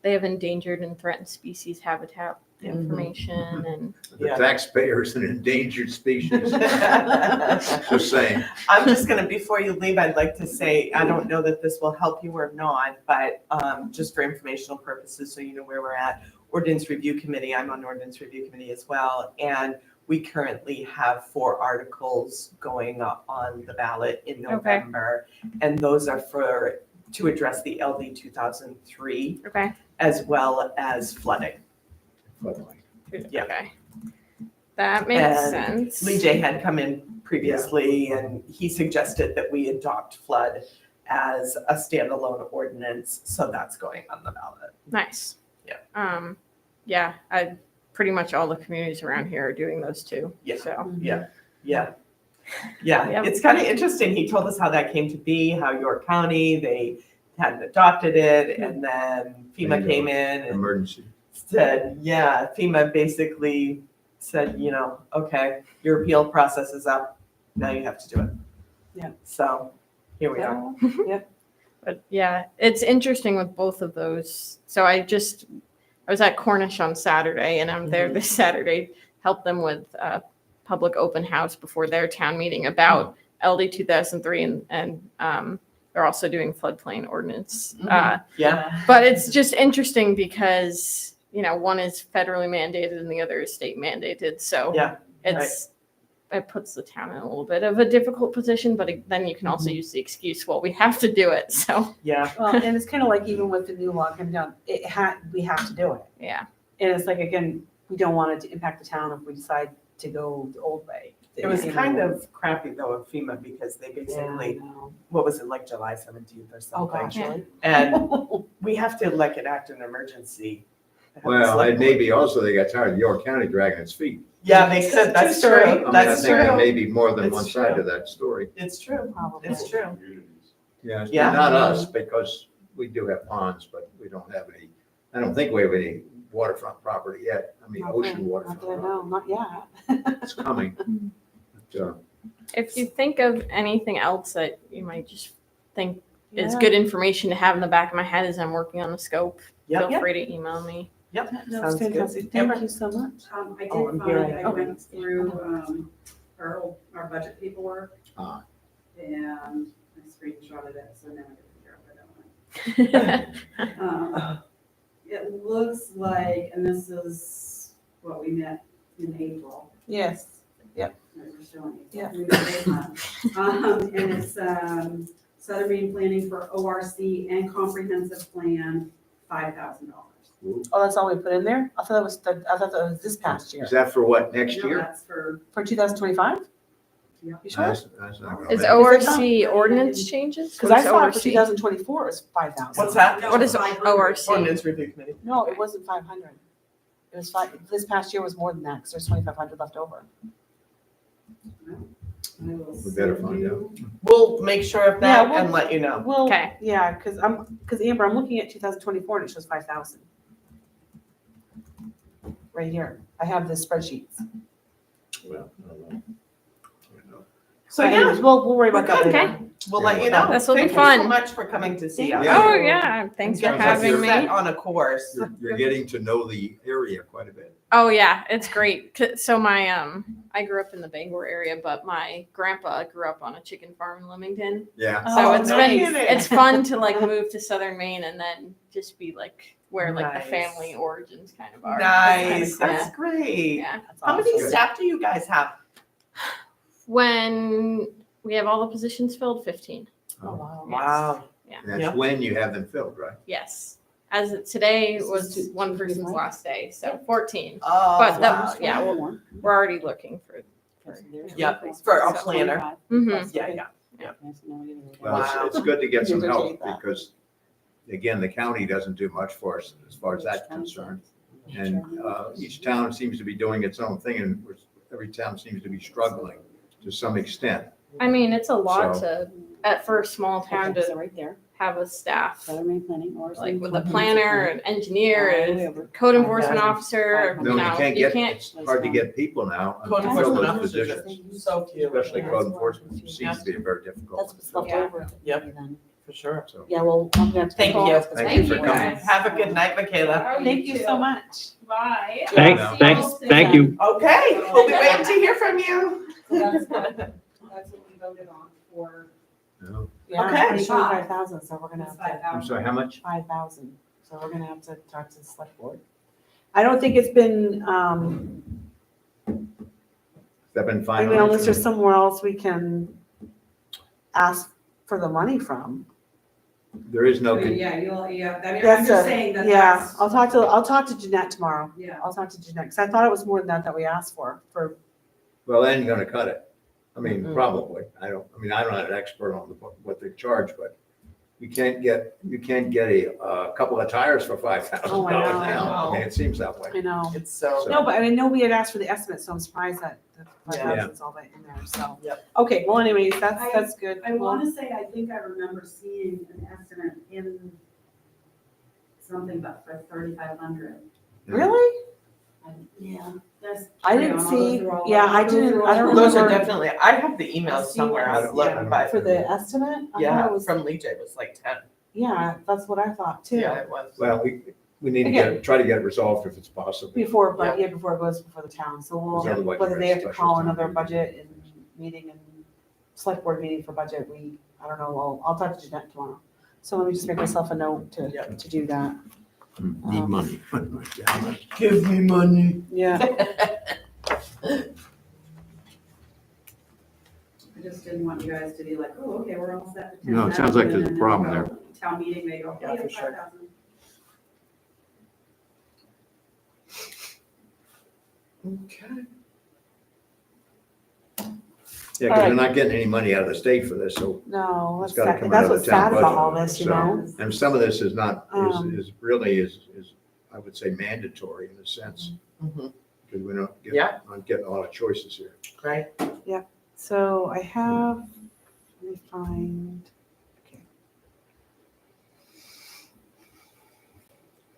they have endangered and threatened species habitat Mhm. information and The Yeah. taxpayer is an endangered species. Just saying. I'm just gonna, before you leave, I'd like to say, I don't know that this will help you or not, but just for informational purposes, so you know where we're at. Ordinance Review Committee, I'm on Ordinance Review Committee as well, and we currently have 4 articles going up on the ballot in Okay. November. And those are to address the LD 2003 okay. as well as flooding. Yeah. Okay. That makes And sense. Lee J had come in previously and he suggested that we adopt flood as a standalone ordinance, so that's going on the ballot. Nice. Yeah. Yeah, pretty much all the communities around here are doing those too. Yeah. So, Yeah. Yeah, Yep. it's kind of interesting. He told us how that came to be, how York County, they hadn't adopted it, and then FEMA came in and Emergency. said, yeah, FEMA basically said, okay, your appeal process is up, now you have to do it. Yeah. So, here we are. but yeah, it's interesting with both of those. So I was at Cornish on Saturday and I'm there this Saturday, help them with a public open house before their town meeting about LD 2003 and they're also doing floodplain ordinance. Yeah, But it's just interesting because, one is federally mandated and the other is state mandated. So yeah, it puts the town in a little bit of a difficult position, but then you can also use the excuse, well, we have to do it. So, yeah, Well, and it's kind of like even with the new law coming down, we have to do it. yeah. And it's like, again, we don't want it to impact the town if we decide to go the old way. it was kind of crappy though of FEMA because they basically, what was it, like July 17th or Oh, something? gosh, really? And we have to enact an emergency. Well, and maybe also they got tired of York County dragging its feet. Yeah, they could, that's True true, story. I mean, I that's think there true, may be more than It's one side true. to that story. it's true, Probably. it's true. Yeah, Yeah. not us, because we do have ponds, but we don't have any, I don't think we have any waterfront property yet. I mean, Not ocean there. waterfront, Not there, no, not yet. it's coming. But, If you think of anything else that you might just think is Yeah. good information to have in the back of my head as I'm working on the scope, Yep. feel free to email me. Yep, That was sounds good. fantastic. Amber? Thank you so much. I Oh, I'm did here. find, I Okay. went through, our budget paperwork. Ah. And I screenshotted it, so now I can figure out what I don't want. It looks like, and this is what we met in April. Yes. We're showing you. Yeah. We met this month. And it's, Southern Maine Planning for ORC and Comprehensive Plan, $5,000. Oh, that's all we put in there? I thought that was this past year. Is that for what, next No, year? That's for, For 2025? Yeah. You sure? That's not gonna Is make- ORC ordinance changes? Because I What's thought for ORC? 2024 it was 5,000. What's that? What is 500. ORC? Ordinance Review Committee. No, it wasn't 500. It was this past year was more than that, because there's 2,500 left over. I will We better send find you- We'll make sure of Yeah, that we'll- and let you know. Well, Okay. yeah, because Amber, I'm looking at 2024 and it shows 5,000. Right here. I have the spreadsheets. Well, I don't know. So But yeah, anyways, we'll worry about that Okay. later. we'll let you know. This will be Thank you so fun. much for coming to see us. Yeah. Oh, yeah. Thanks for Get us having set me. on a course. You're getting to know the area quite a bit. Oh, yeah. It's great. So I grew up in the Bangor area, but my grandpa grew up on a chicken farm in Leamington. Yeah. So Oh, it's no been, kidding. it's fun to move to Southern Maine and then just be where the Nice. family origins kind of are. Nice, That's kinda that's great. Yeah. That's How many awesome. staff do you guys have? When we have all the positions filled, 15. Oh, wow. Wow. That's Yeah. when you have them filled, right? Yes. As of today This is was two- one two person's people. last day, so 14. Oh, But that- wow. yeah, we're already looking for. Yeah, for a So- planner. Mhm. Yeah. Well, Wow. it's good to get some help Appreciate that. because, again, the county doesn't do much for us as far as that's concerned. And each town seems to be doing its own thing and every town seems to be struggling to some extent. I mean, it's a lot So- to for a small town Okay, so to right there, have a staff, Southern Maine Planning or. like with a something. planner, an engineer, All the way a over. code enforcement Okay. officer, No, you you know, can't you get, can't, it's hard to get people now. to Code fill enforcement those officers are positions, so few. especially Yeah. code enforcement seems to be very difficult. That's what's left Yeah. over. Yep. Then. For sure. So, Yeah, well, I'm gonna. Thank call you. us 'cause Thank we're you for here. coming. Have a good night, Michaela. Thank you so much. Bye. Thank you. Okay, we'll be waiting to hear from you. That's what we voted on for. no. Yeah, Okay. 25,000, so we're gonna That's have to, I'm sorry, how much? 5,000, so we're gonna have to talk to the select board. I don't think it's been, Has that been I mean, unless finalized? there's somewhere else we can ask for the money from. There is no, Yeah, I mean, I'm That's just a- saying that Yeah, that's, I'll talk to Jeanette tomorrow. yeah. I'll talk to Jeanette, because I thought it was more than that we asked for. well, then you're gonna cut it. I mean, Mm-hmm. probably. I'm not an expert on what they charge, but you can't get a couple of tires for $5,000 Oh, I know. now. I mean, it seems that way. I know. It's so. No, but I know we had asked for the estimate, so I'm surprised that the Yeah. 5,000's all that in there, so. Yep. Okay, well anyways, that's good. I want to say, I think I remember seeing an estimate in something but for 3,500. Really? Yeah. That's. I didn't I'll go see- through all yeah, of- I I'll go didn't- through I don't all of Those are them. definitely, I have the emails somewhere, I was looking, but For the estimate? I thought yeah, it was, from Lee J was like 10. yeah, that's what I thought too. Yeah, it was. Well, we need to try to get it resolved if it's possible. Before, but yeah, before it goes before the town, so we'll, Because otherwise whether we're they at have to special call town another meeting. budget and meeting and select board meeting for budget, I don't know, I'll talk to Jeanette tomorrow. So let me just make myself a note Yep. to do that. Need Um, money. Give me money. Yeah, I just didn't want you guys to be like, oh, okay, we're all set. No, it sounds like there's a And then problem we go there. Town meeting, they go, Yeah, yeah, for sure. 5,000. Okay. Yeah, because we're not getting any money out of the state for this, so, no, It's that's gotta sad, come that's out of what's the town sad about budget, all this, you so- know? and some of this is not, Um, is really is, I would say mandatory in a sense, Mhm. because we're not Yeah. not getting a lot of choices here. Right. So I have, let me find, okay.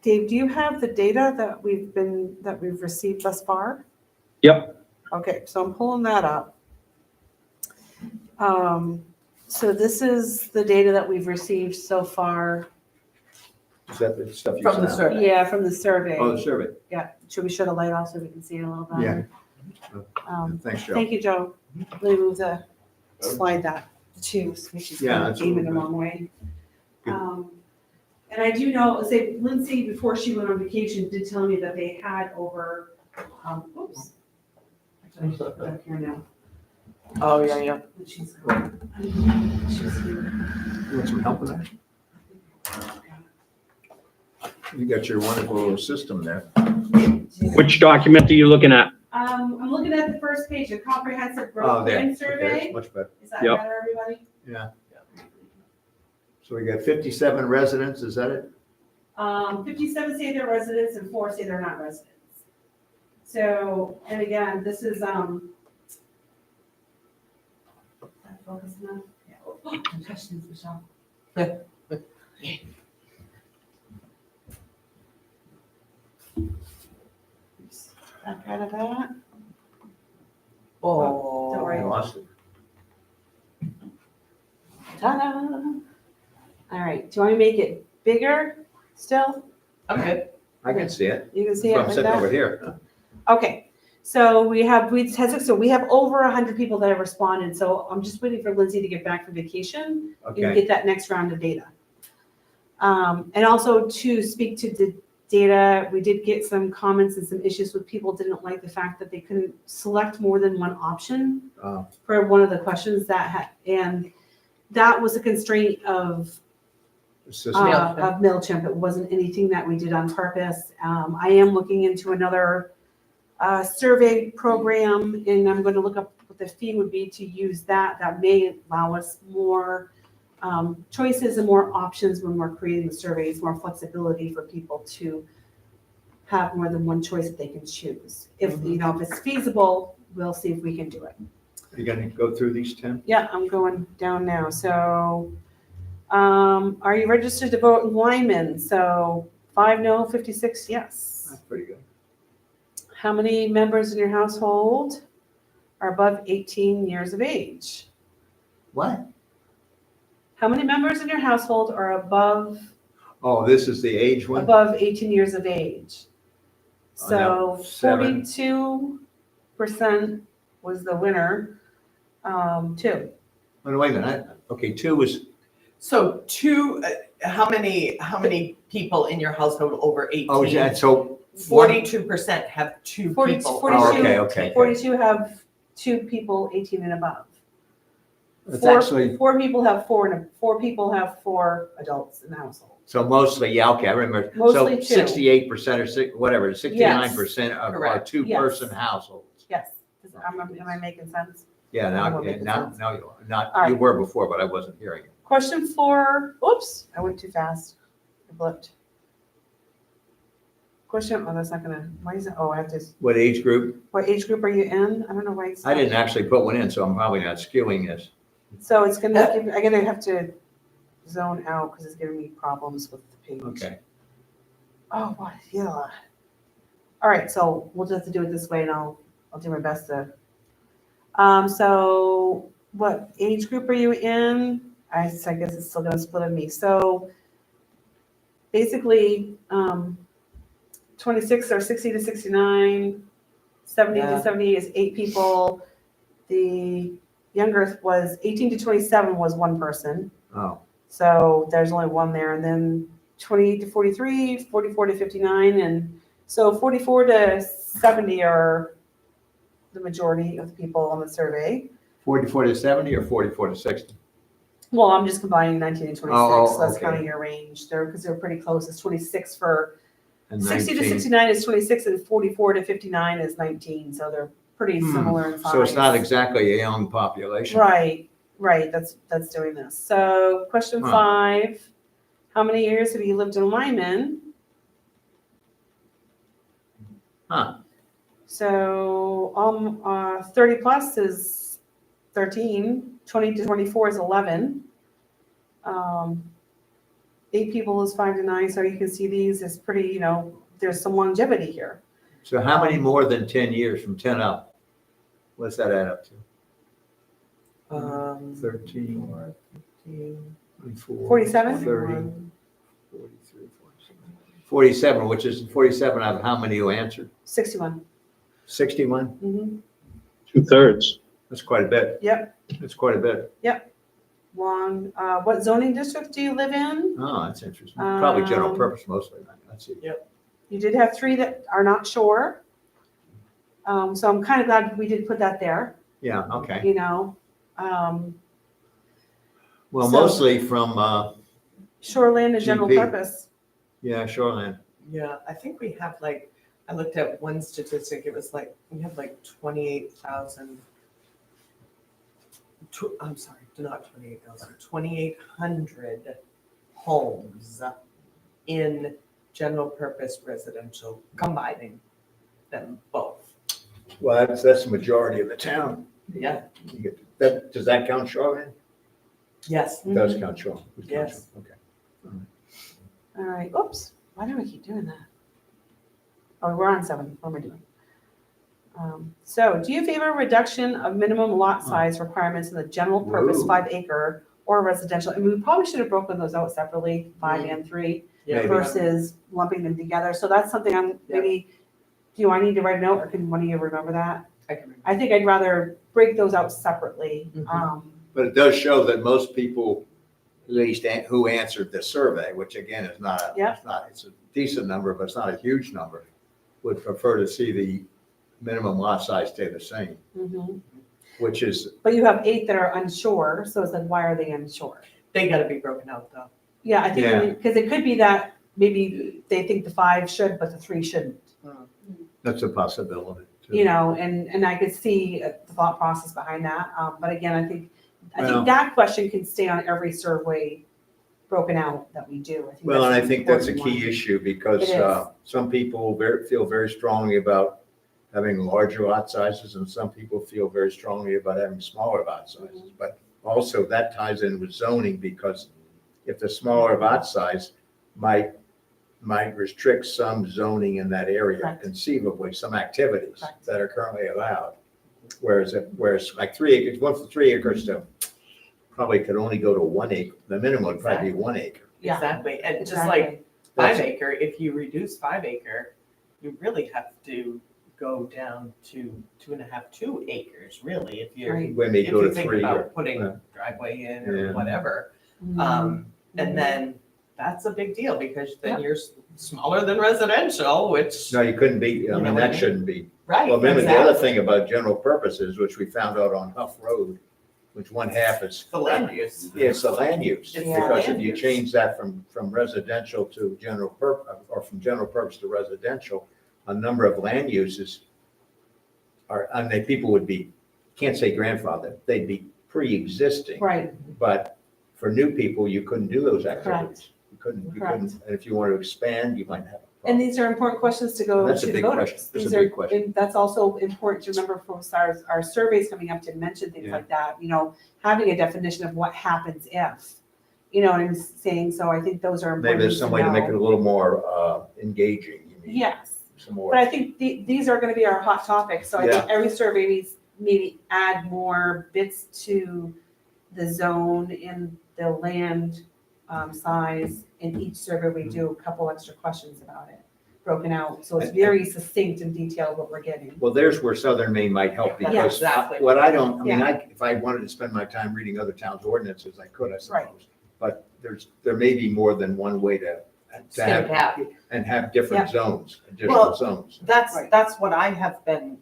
Dave, do you have the data that we've received thus far? Yep. Okay, so I'm pulling that up. So this is the data that we've received so far. Is that the stuff you From the sent out? survey. Yeah, from the survey. Oh, the survey. Yeah, should we shut a light off so we can see it a little better? Thanks, Joe. Thank you, Joe. Let me move slide that too, which is Yeah, kind of that's aiming the what we're wrong way. Good. And I do know, say Lindsay, before she went on vacation, did tell me that they had over, oops. Actually, I should put it up here now. Oh, yeah, yeah. But she's gone. She's here. You want some help with that? You got your wonderful little system there. Which document are you looking at? I'm looking at the first page, a comprehensive Oh, growth there. plan Okay, survey. much better. Is that Yep. better, everybody? Yeah. So we got 57 residents, is that it? 57 say they're residents and 4 say they're not residents. So, and again, this is, focus enough? Yeah. Oh, questions, Michelle? Back out of that. Oh. Don't worry. I lost it. Ta-da! All right, do you want me to make it bigger still? I'm good. I can see it. You can see it So I'm like sitting over that? here. Okay, so we have over 100 people that have responded, so I'm just waiting for Lindsay to get back from vacation and Okay, get that next round of data. And also to speak to the data, we did get some comments and some issues with people didn't like the fact that they couldn't select more than one option for one of the questions and that was a constraint of system. of MailChimp. It wasn't anything that we did on purpose. I am looking into another survey program, and I'm going to look up what the fee would be to use that. That may allow us more choices and more options when we're creating the surveys, more flexibility for people to have more than one choice that they can choose. If, if it's feasible, we'll see if we can do it. You gonna go through these, Tim? Yeah, I'm going down now. So, are you registered to vote in Lyman? So 5 no, 56 yes. That's pretty good. How many members in your household are above 18 years of age? What? How many members in your household are above Oh, this is the age one? 18 years of age? Oh, So no, 7. 42% was the winner. 2. Oh, wait a minute. Okay, 2 was, So how many people in your household over 18? oh, yeah, so. 42% have 2 40 people. 42 Oh, okay. 42 have 2 people 18 and above. It's actually, 4 people have 4 adults in the household. so mostly, yeah, okay, I remember. Mostly 2. So 68% or whatever, 69% are Correct. two-person households. Yes. Am I making sense? Yeah, That now, would make now, sense. now you are. Not, All you right. were before, but I wasn't hearing it. Question 4. Oops, I went too fast. I blipped. Question, oh, that's not gonna, why is it, oh, I have to, What age group? what age group are you in? I don't know why it's. I didn't actually put one in, so I'm probably not skewing this. So it's gonna give, I'm gonna have to zone out because it's giving me problems with the page. Okay. Oh, what, yeah. All right, so we'll just have to do it this way and I'll do my best to. So what age group are you in? I guess it's still gonna split on me. So basically, 26 are 60 to 69, 70 Yeah. to 78 is 8 people. The younger was 18 to 27 was 1 person. Oh, So there's only 1 there. And then 28 to 43, 44 to 59. And so 44 to 70 are the majority of the people on the survey. 44 to 70 or 44 to 60? Well, I'm just combining 19 and 26, Oh, so that's okay. kind of your range there because they're pretty close. It's 26 for And 60 to 19. 69 is 26 and 44 to 59 is 19. So they're pretty similar in size. So it's not exactly a young population. Right, that's doing this. So question Huh. 5, how many years have you lived in Lyman? Huh. So 30 plus is 13, 20 to 24 is 11. 8 people is 5 to 9, so you can see these is pretty, there's some longevity here. So how many more than 10 years from 10 up? What's that add up to? 13, 24. 47? 30, 43, 47, which is 47 out of how many you answered? 61. 61? Mm-hmm. 2/3. That's quite a bit. Yep. That's quite a bit. What zoning district do you live in? Oh, that's interesting. Probably general Um, purpose mostly. That's it. You did have 3 that are not sure. So I'm kind of glad we did put that there, Yeah, okay. Well, So- mostly from, Shoreland and general GP. purpose. yeah, shoreline. Yeah, I think we have I looked at one statistic, it was we have 28,000. I'm sorry, not 28,000, 2,800 homes in general purpose residential, combining them both. Well, that's the majority of the town. Yeah. Does that count shoreline? Yes. It does count shoreline. It counts Yes. shoreline. Okay. All right, oops, why do I keep doing that? Oh, we're on 7, what am I doing? So do you favor reduction of minimum lot size requirements in the general purpose Whoa. 5 acre or residential? And we probably should have broken those out separately, 5 and 3, Maybe. versus lumping them together. So that's something do I need to write a note or can one of you remember that? I can remember. I think I'd rather break those out separately. Mhm. But it does show that most people, at least who answered the survey, which again is not, Yeah. it's a decent number, but it's not a huge number, would prefer to see the minimum lot size stay the same, Mhm. which is, But you have 8 that are unsure, so it's like, why are they unsure? They gotta be broken out though. Yeah, I Yeah. think, because it could be that maybe they think the 5 should, but the 3 shouldn't, that's a possibility. too. and I could see the thought process behind that. But again, I think Well- that question can stay on every survey broken out that we do. Well, and I the think that's a important key one. issue because It is. some people feel very strongly about having larger lot sizes, and some people feel very strongly about having smaller lot sizes. But also that ties in with zoning, because if the smaller lot size might restrict some zoning in that area Correct. conceivably, some activities Correct. that are currently allowed. Whereas like 3 acres, one for 3 acres to probably could only go to 1 acre, the minimum would probably be 1 acre. Yeah. Exactly, and just Exactly. like 5 acre, if you reduce 5 acre, you really have to go down to 2.5, 2 acres, really, if you're, Right. When they if go you to think 3 about or, putting yeah. driveway in Yeah. or whatever. Mhm. And then that's a big deal, because then Yep. you're smaller than residential, which, no, you couldn't be, You know I mean, what I that mean? shouldn't be. right, Well, remember, the other exactly. thing about general purposes, which we found out on Huff Road, which one half is. The land use. It's the land use, It's the because if land you use. change that from residential to general or from general purpose to residential, a number of land uses are, I mean, people would be, can't say grandfather, they'd be pre-existing. Right, But for new people, you couldn't do those activities. You couldn't, Correct. and if you want to expand, you might have a and problem. these are important questions to go That's to a the big voters. question. That's a These are, big question. and that's also important to remember for our surveys coming up to mention things Yeah. like that, having a definition of what happens if. You know what I'm saying? So I think those are important Maybe there's some way to make it a know. little more engaging, you mean? Yes. Some more. But I think these are gonna be our hot topics, so I think every survey needs maybe add more bits to the zone and the land size. In each survey, we do a couple extra questions about it, broken out, so it's very succinct and detailed what we're getting. Well, there's where Southern Maine might help, Yeah, because exactly. what I don't, I mean, Yeah. if I wanted to spend my time reading other towns' ordinances, I could, I Right. suppose. But there may be more than one way to Skin a have, cat. and have different zones, Well, additional zones. Right. That's what I have been,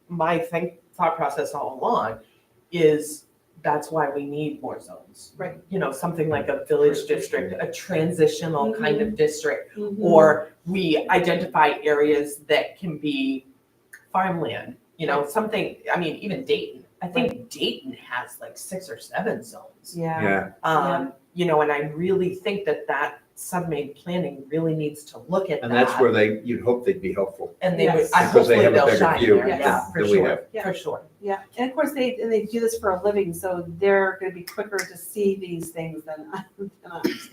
my thought process all along is that's why we need more zones. Right. Something like a village district, a transitional kind of district, Mhm. or we identify areas that can be farmland, something, I mean, even Dayton. I think Dayton has like 6 or 7 zones. Yeah, And I really think that sub-main planning really needs to look at that. And that's where you'd hope they'd be helpful. And they would, Yes. Because they hopefully have a they'll bigger shine view there, yeah, for than we sure, have. Yeah. for sure. yeah, and of course, they do this for a living, so they're gonna be quicker to see these things than us.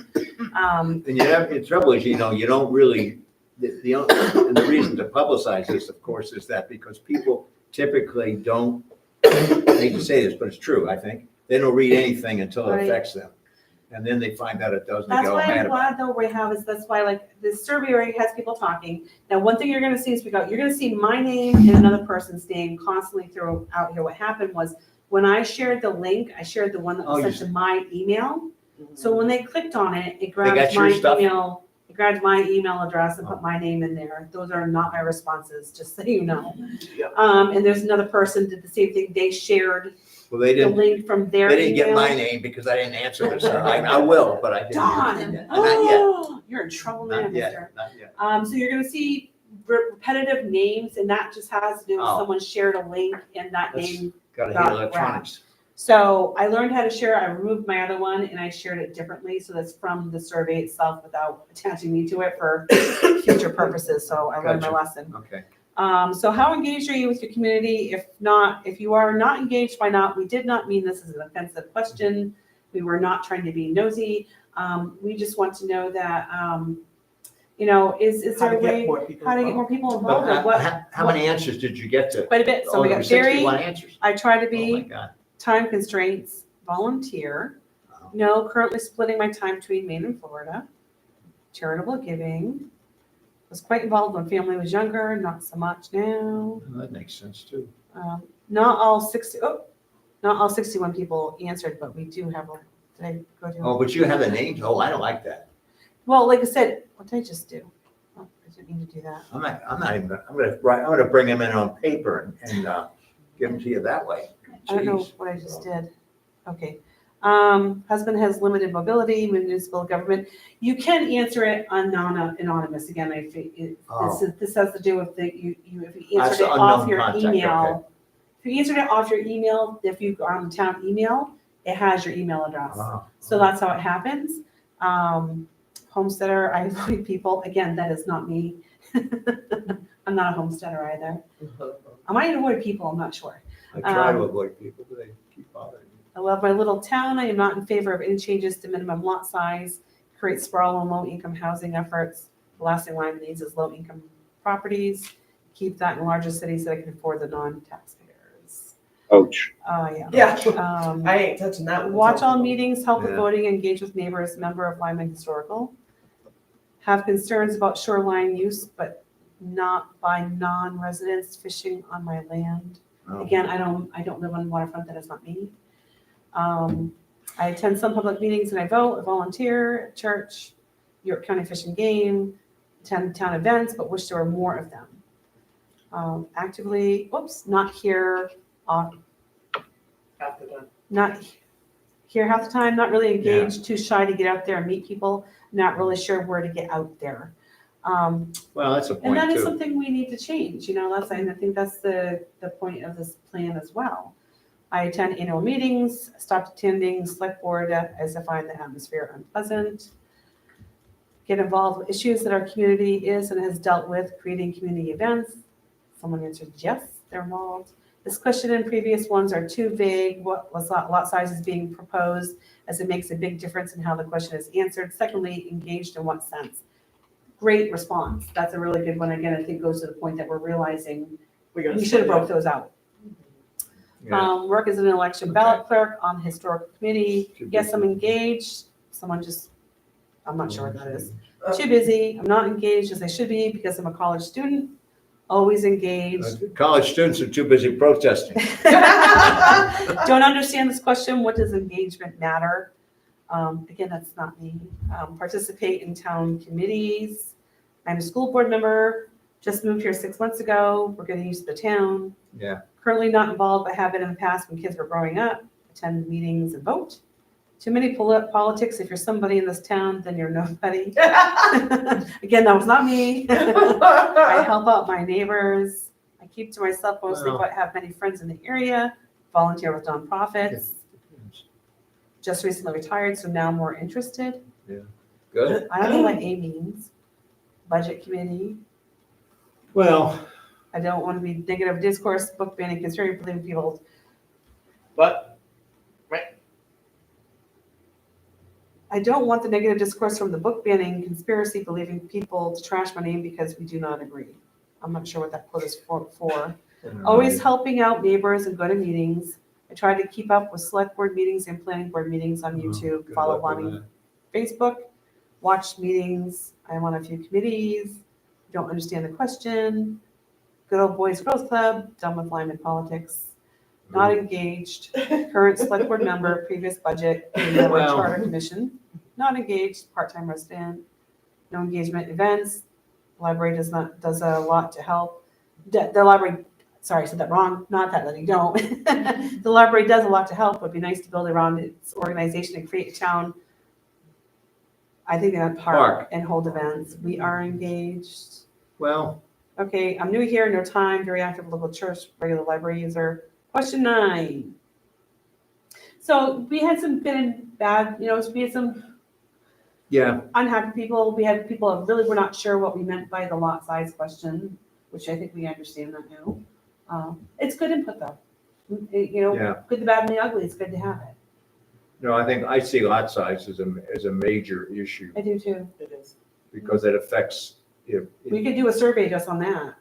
And the trouble is, you don't really, and the reason to publicize this, of course, is that because people typically don't, I hate to say this, but it's true, I think, they don't read anything until it Right. affects them. And then they find out it doesn't, they That's go why mad I'm about it. glad though we have is that's why like this survey already has people talking. Now, one thing you're gonna see is you're gonna see my name and another person's name constantly throughout here. What happened was when I shared the link, I shared the one that Oh, was you sent to my email. So when they clicked on it, it got grabbed your my stuff? email, it grabbed my email address and put my name in there. Those are not my responses, just so you know. Yeah. And there's another person did the same thing. They shared Well, they the didn't, link from their they didn't get email. my name because I didn't answer this. I will, but I didn't. Dawn, Not oh, you're in trouble now, yet, mister. not yet. So you're gonna see repetitive names, and that just has to do with Oh. someone shared a link and that That's- name. Gotta got hate electronics. So I learned how to share, I removed my other one and I shared it differently, so that's from the survey itself without attaching me to it for future purposes, so I learned my Gotcha. lesson. Okay. So how engaged are you with your community? If you are not engaged, why not? We did not mean this as an offensive question. We were not trying to be nosy. We just want to know that, is How there to a get way, more people how to get involved. more people But involved or what? how many answers did you get to? Quite a bit. So Oh, we there got were very, 61 answers. I try to Oh, my be God. time constraints, volunteer. Wow. No, currently splitting my time between Maine and Florida. Charitable giving. Was quite involved when family was younger, not so much now. Well, that makes sense too. Not all 61 people answered, but we do have did I go to? Oh, but you have the names? Oh, I don't like that. Well, like I said, what did I just do? Oh, I didn't mean to do that. I'm not even, I'm gonna bring them in on paper and give them to you that way. I don't know Jeez. what I just did. Okay. Husband has limited mobility, municipal government. You can answer it anonymous again. This has to do with if you That's answered it the off unknown your contact, email. If you answered it off your email, if you are on the town email, it has your email address. Oh, So that's how it happens. Homesteader, I avoid people. Again, that is not me. I'm not a homesteader either. I might avoid people, I'm not sure. I try to Um, avoid people, but they keep bothering me. I love my little town. I am not in favor of any changes to minimum lot size, create sprawl and low-income housing efforts. The last thing Lyman needs is low-income properties. Keep that in larger cities that can afford the non-taxpayers. Ouch. Yeah. Yeah, Um, I ain't touching that one. Watch all meetings, help with Yeah. voting, engage with neighbors, member of Lyman Historical. Have concerns about shoreline use, but not by non-residents fishing on my land. Oh. Again, I don't live on waterfront, that is not me. I attend some public meetings and I vote, I volunteer at church, York County Fish and Game, attend town events, but wish there were more of them. Actively, not here, Half the time. not here half the time, not really engaged, too shy to get out there and meet people, not really sure where to get out there. Well, that's a And point that is too. something we need to change, and I think that's the point of this plan as well. I attend annual meetings, stopped attending select board as I find the atmosphere unpleasant. Get involved with issues that our community is and has dealt with, creating community events. Someone answered yes, they're involved. This question and previous ones are too vague. What lot size is being proposed, as it makes a big difference in how the question is answered. Secondly, engaged in what sense? Great response. That's a really good one. Again, I think goes to the point that we're realizing we should have broke those out. Yeah. Work as an election ballot clerk on the historical committee. Too Yes, busy. I'm engaged. Someone just, I'm not sure what that is. Too busy. I'm not engaged as I should be because I'm a college student. Always engaged. College students are too busy protesting. Don't understand this question. What does engagement matter? Again, that's not me. Participate in town committees. I'm a school board member. Just moved here 6 months ago. We're getting used to the town. Yeah. Currently not involved, but have been in the past when kids were growing up. Attend meetings and vote. Too many politics. If you're somebody in this town, then you're nobody. Again, that was not me. I help out my neighbors. I keep to myself mostly, Well. but have many friends in the area. Volunteer with nonprofits. Just recently retired, so now more interested. Good. I don't know what A means. Budget committee. Well, I don't want to be negative discourse, book banning, considering believing people. But I don't want the negative discourse from the book banning conspiracy, believing people to trash my name because we do not agree. I'm not sure what that quote is for. Always helping out neighbors and go to meetings. I try to keep up with select board meetings and planning board meetings on YouTube. Good Follow luck with Lonnie Facebook. Watch meetings. I'm on a few committees. Don't understand the question. Good old boys girls club. Done with Lyman politics. Not engaged. Current select board member. Previous budget. Well. Charter commission. Not engaged. Part-time resident. No engagement events. Library does a lot to help. The library, sorry, I said that wrong. Not that you don't. The library does a lot to help. Would be nice to build around its organization and create a town. I think that park and hold events. We are engaged. Well, Okay, I'm new here, no time, very active local church, regular library user. Question 9. So we had some good and bad, we had some yeah, unhappy people. We had people who really were not sure what we meant by the lot size question, which I think we understand that now. It's good input though. Yeah. Good, the bad, and the ugly. It's good to have it. no, I think I see lot size as a major issue I do too. it is. because it affects, if, We could do a survey just on that,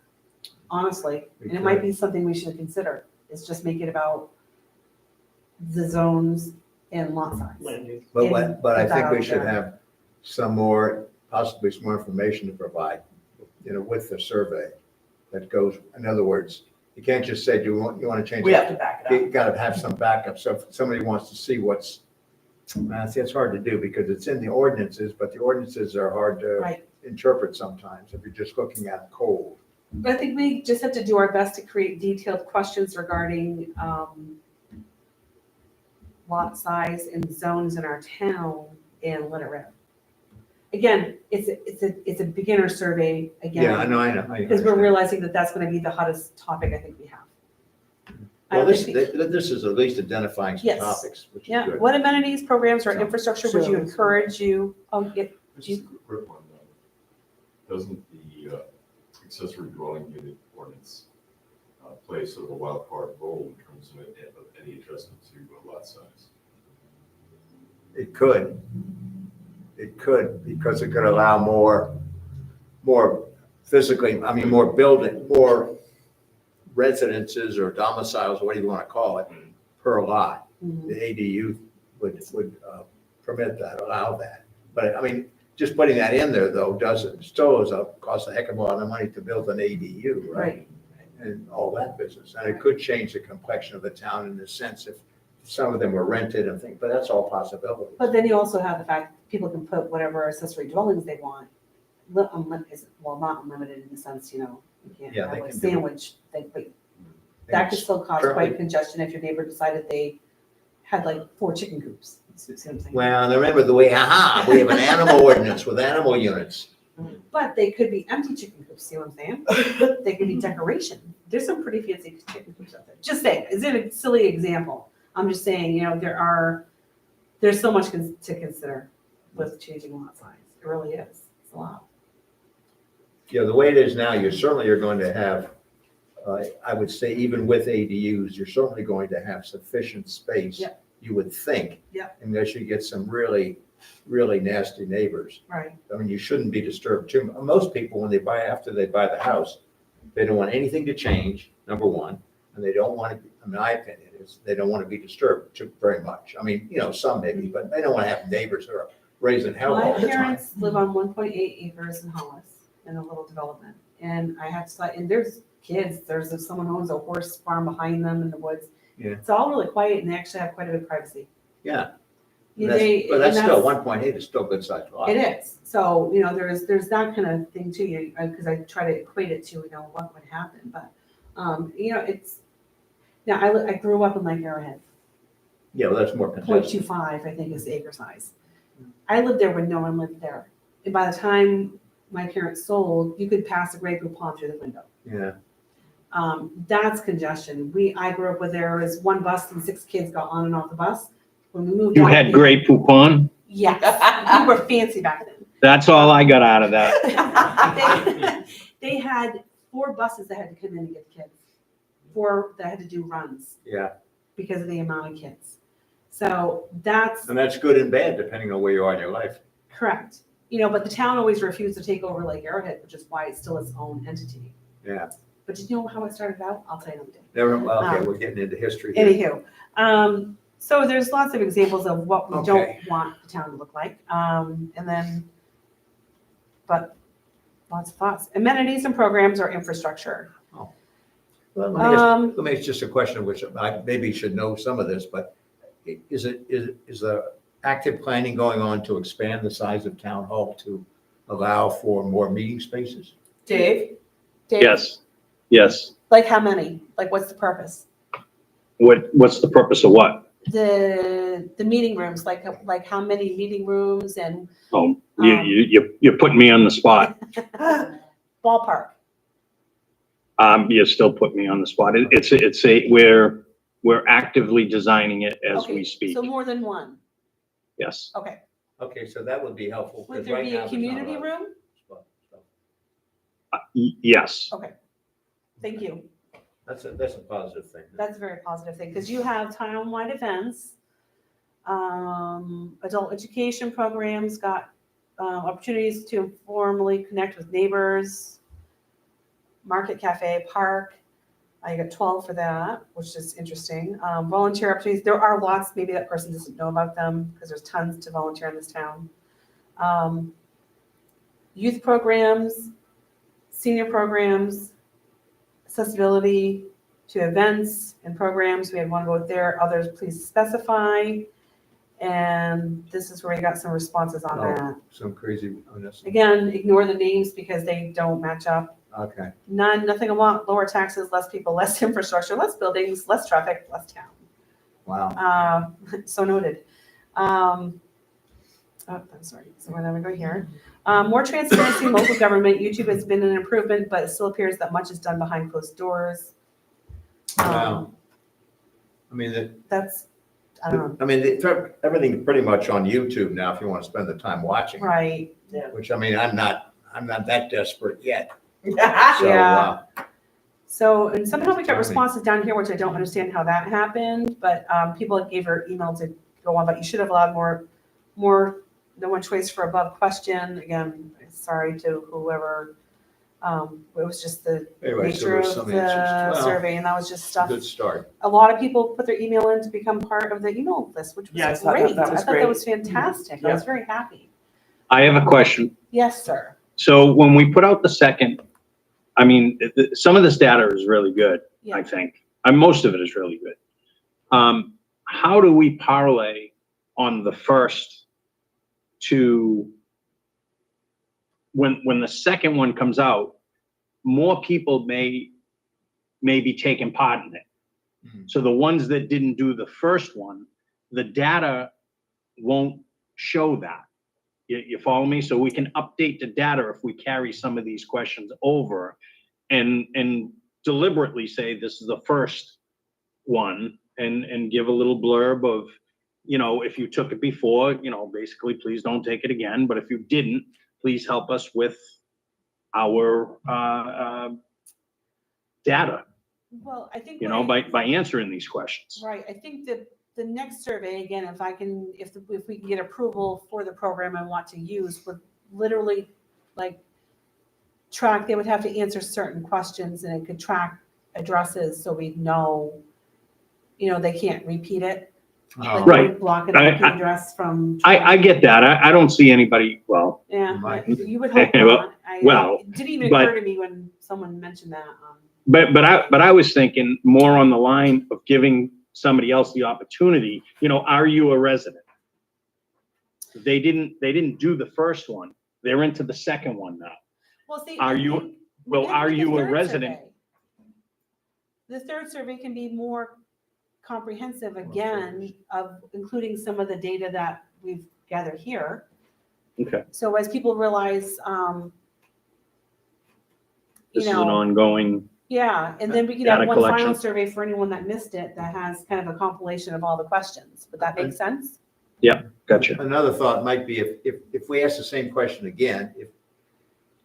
honestly, and it might be something we should consider. Is just make it about the zones and lot size. Land use. but And I put that think we out should there. have some more, possibly some more information to provide, with the survey that goes, in other words, you can't just say, you want to change We it? have to back it You up. gotta have some backup, so if somebody wants to see what's, see, it's hard to do because it's in the ordinances, but the ordinances are hard to Right. interpret sometimes if you're just looking at cold. But I think we just have to do our best to create detailed questions regarding lot size and zones in our town and let it rip. Again, it's a beginner survey again. Yeah, I know. Because we're realizing that that's going to be the hottest topic I think we have. Well, I this think- is at least identifying some Yes. topics, which is Yeah, good. what amenities, programs, or So- infrastructure would you encourage you? Oh, yeah, Just a quick one, though. Doesn't the accessory dwelling unit ordinance play sort of a wild card role in terms of any adjustment to lot size? It could. It could, because it could allow more physically, I mean, more building, more residences or domiciles, what do you want to call it, per lot. Mhm. The ADU would permit that, allow that. But I mean, just putting that in there though, costs a heck of a lot of money to build an ADU, right? Right. And all that business. And it could change the complexion of the town in the sense if some of them were rented and things, but that's all possibilities. But then you also have the fact that people can put whatever accessory dwellings they want. Well, not unlimited in the sense, you can't Yeah, have they a can do- sandwich thing, but that could still cause currently- quite congestion if your neighbor decided they had like 4 chicken coops. See what I'm saying? Well, and remember we have an animal ordinance with animal units. But they could be empty chicken coops, see what I'm saying? They could be decoration. There's some pretty fancy chicken coops out there. Just saying, is it a silly example? I'm just saying, there's so much to consider with changing lot size. It really is. It's a lot. Yeah, the way it is now, you certainly are going to have, I would say even with ADUs, you're certainly going to have sufficient space. Yep. You would think. Yep. Unless you get some really, really nasty neighbors. Right. I mean, you shouldn't be disturbed too. Most people, after they buy the house, they don't want anything to change, number one. And they don't want to, in my opinion, they don't want to be disturbed too very much. I mean, some maybe, but they don't want to have neighbors who are raising hell My all the time. parents live on 1.8 acres in Hollis in a little development. And there's kids, there's someone who owns a horse farm behind them in the woods. Yeah. It's all really quiet and they actually have quite a bit of privacy. Yeah. Yeah, But that's and still, 1.8 is still good sized lot. It is. So, there's that kind of thing too, because I try to equate it to, what would happen. But, I grew up in Lake Arrowhead. Yeah, well, that's more congested. 0.25, I think, is the acre size. I lived there when no one lived there. And by the time my parents sold, you could pass a Grey Poupon through the window. Yeah. That's congestion. I grew up where there was one bus and 6 kids got on and off the bus. When we moved You out had here- Grey Poupon? Yes, we were fancy back then. That's all I got out of that. They had 4 buses that had to come in to get the kids. 4 that had to do runs Yeah, because of the amount of kids. So that's and that's good and bad depending on where you are in your life. correct. But the town always refused to take over Lake Arrowhead, which is why it's still its own entity. Yeah. But you know how it started out? I'll tell you another day. Okay, we're getting into history here. Anywho, so there's lots of examples of what we Okay. don't want the town to look like. But lots of thoughts. Amenities and programs or infrastructure. Well, let me ask just a question, which I maybe should know some of this, but is the active planning going on to expand the size of town hall to allow for more meeting spaces? Dave? Yes. Like how many? Like what's the purpose? What's the purpose of what? The meeting rooms, like how many meeting rooms and Oh, you're putting me on the spot. ballpark? You still put me on the spot. We're actively designing it as Okay, we speak. So more than one. Yes. Okay. Okay, so that would be helpful. Would 'cause there right be now a there's community not a lot room? of stuff. Yes. Thank you. That's a positive thing. That's a very positive thing, because you have town-wide events, adult education programs, got opportunities to informally connect with neighbors, market cafe, park. I got 12 for that, which is interesting. Volunteer opportunities, there are lots, maybe that person doesn't know about them, because there's tons to volunteer in this town. Youth programs, senior programs, accessibility to events and programs. We had one vote there. Others, please specify. And this is where we got some responses on Oh. that. Some crazy, Again, ignore the names because they don't match up. okay. Nothing I want, lower taxes, less people, less infrastructure, less buildings, less traffic, less town. Wow. So noted. I'm sorry, so where did we go here? More transparency in local government. YouTube has been an improvement, but it still appears that much is done behind closed doors. Wow. I mean, That's, I don't know, everything's pretty much on YouTube now if you want to spend the time watching. right, Which, I mean, I'm not that desperate yet. So, Yeah. So, and somehow we got Timing. responses down here, which I don't understand how that happened, but, people gave her email to go on, but you should have allowed no one choice for above question. Again, sorry to whoever, it was just the Anyway, so nature there's of some the answers. Well, survey, and that was just stuff. Good start. A lot of people put their email in to become part of the email list, which Yes, was that- great. that was I thought that great. was fantastic. I was very happy. I have a question. Yes, sir. So when we put out the second, I mean, some of this data is really good, I Yeah. think. Most of it is really good. How do we parlay on the first to, when the second one comes out, more people may be taking part in it. Mhm. So the ones that didn't do the first one, the data won't show that. You follow me? So we can update the data if we carry some of these questions over and deliberately say this is the first one and give a little blurb of, if you took it before, basically, please don't take it again. But if you didn't, please help us with our data, Well, I think. by answering these questions. Right, I think that the next survey, again, if we can get approval for the program I want to use, would literally track, they would have to answer certain questions and it could track addresses so we'd know, they can't repeat it. Like, Right. it would block an I- IP address from. I get that. I don't see anybody, well, Yeah, Right. you would hope Well, not. It didn't even but- occur to me when someone mentioned that. but I was thinking more on the line of giving somebody else the opportunity, are you a resident? They didn't do the first one. They're into the second one now. Well, see, Are I you- think well, we gotta are look at you the a third resident? survey. The third survey can be more comprehensive again of including some of the data that we've gathered here. Okay. So as people realize, This is an ongoing, yeah, and then we could Data have one final collection. survey for anyone that missed it that has kind of a compilation of all the questions. Would that make sense? gotcha. Another thought might be if we ask the same question again, if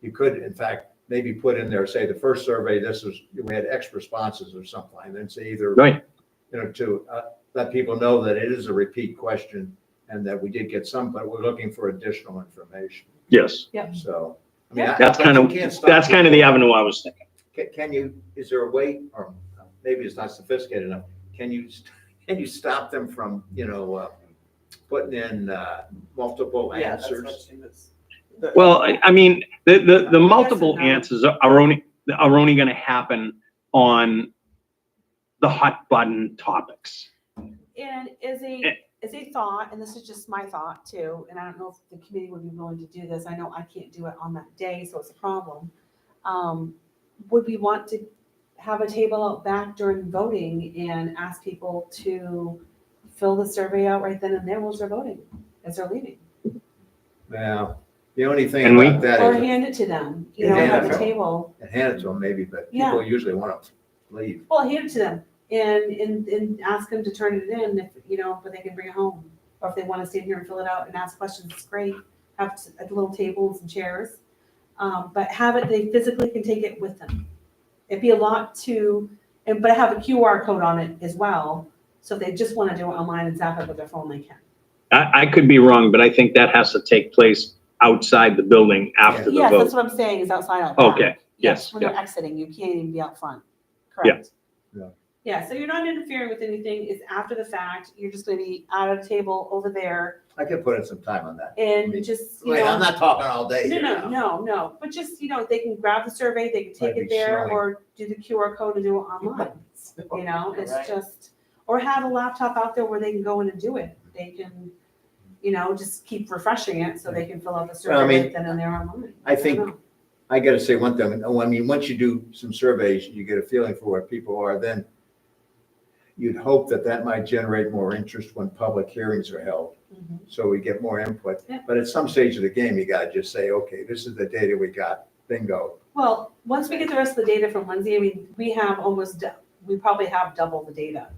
you could, in fact, maybe put in there, say, the first survey, we had X responses or something, and then say either, Right. to let people know that it is a repeat question and that we did get some, but we're looking for additional information. Yes. So, I mean, That's kind of, you can't stop that's kind of the people. avenue I was thinking. Can you, is there a way, or maybe it's not sophisticated enough, can you stop them from, putting in multiple Yeah, that's what answers? she was. Well, I mean, the multiple no. answers are only going to happen on the hot button topics. And as a thought, and this is just my thought too, and I don't know if the committee would be willing to do this, I know I can't do it on that day, so it's a problem. Would we want to have a table out back during voting and ask people to fill the survey out right then and there while they're voting, as they're leaving? Now, the only thing And we- about that Or is, hand it to them, Yeah, have a yeah. table. and hand it to them maybe, but Yeah. people usually want to leave. Well, hand it to them and ask them to turn it in if, but they can bring it home. Or if they want to stand here and fill it out and ask questions, it's great. Have a little tables and chairs. But have it, they physically can take it with them. It'd be a lot but have a QR code on it as well. So if they just want to do it online and zap it with their phone, they can. I could be wrong, but I think that has to take place outside the building after the Yes, that's vote. what I'm saying, is outside out back. Okay, yes, When they're exiting, you can't even be out front. Correct. Yeah. Yeah, so you're not interfering with anything, it's after the fact, you're just gonna be at a table over there I could put in some time on that. and just, Wait, I'm not talking all day here now. No, but just, they can grab the survey, they can take Might it be there snowing. or do the QR code and do it online, it's Right. just, or have a laptop out there where they can go in and do it. They can, just keep refreshing it so they can fill out the Well, I survey mean, right then and there online. I think- don't know. I gotta say one thing, I mean, once you do some surveys, you get a feeling for where people are, then you'd hope that might generate more interest when public hearings are held, Mhm. so we get more input. Yeah. But at some stage of the game, you gotta just say, okay, this is the data we got, bingo. Well, once we get the rest of the data from Lindsay, I mean, we probably have double the data.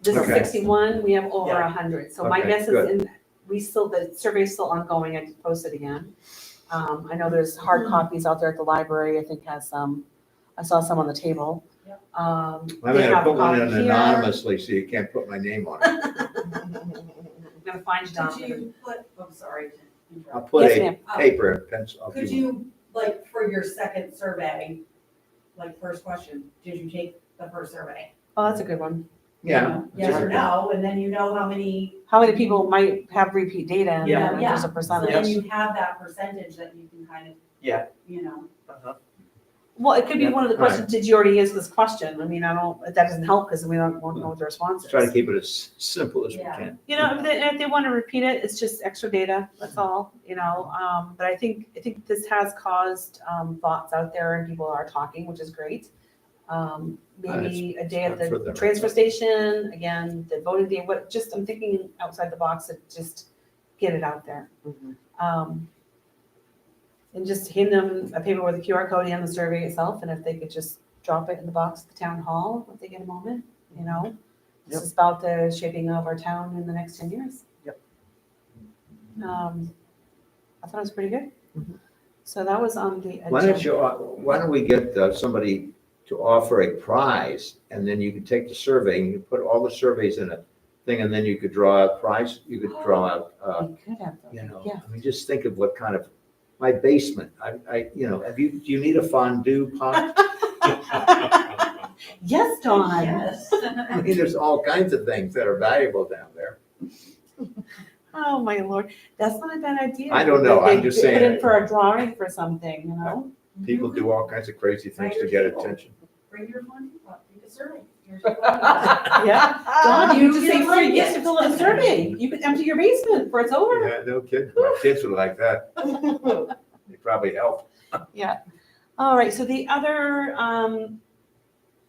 This is Okay. 61, we have over Yeah. 100, so my Okay, guess is, good. the survey's still ongoing, I just posted again. I know there's hard copies out there at the library, I think has some, I saw some on the table. Yep. I'm They gonna have a put one copy in here. anonymously so you can't put my name on it. I'm gonna find you Could down. you put, I'm sorry to I'll interrupt. put Yes, a ma'am. paper and pencil. I'll Could give you, like, for your second survey, like, first question, did you take the first survey? Oh, that's a good one. Yeah. Yes or no, and then you know how many. How many people might have repeat data and Yeah. then there's a So then percentage? you have that percentage that you can kind of. Yeah. You know, Uh-huh. Well, it could be Yeah, one of the right. questions, did you already answer this question? I mean, I don't, that doesn't help because we won't know what the response Try to is. keep it as simple as we Yeah. can. You know, if they want to repeat it, it's just extra data, that's all, you know, but I think this has caused, thoughts out there and people are talking, which is great. Maybe a day at it's for the them. transfer station, again, the voting day, what, just, I'm thinking outside the box to just get it out there. Mhm. And just hand them a paper with a QR code and the survey itself, and if they could just drop it in the box at the town hall, if they get a moment, you know? This Yep. is about the shaping of our town in the next 10 years. Yep. I thought it was pretty good. Mhm. So that was on the Why don't agenda. why don't we get somebody to offer a prize and then you could take the survey and you put all the surveys in a thing and then you could draw out prize, you could draw out, We could have those, you know, yeah. I mean, just think of what kind of, my basement, you know, do you need a fondue pot? Yes, Dawn. yes. I mean, there's all kinds of things that are valuable down there. Oh, my Lord. That's not a bad idea. I don't know, They- I'm just they Put saying. in for a drawing for something, you know? People do all kinds of crazy things to get attention. Bring your phone, take a survey. Here's your phone. Yeah. Dawn, you just You say get free like gifts to it. fill out a survey. You could empty your basement before it's over. Yeah, no kidding, my kids would like that. They probably help. All right, so the other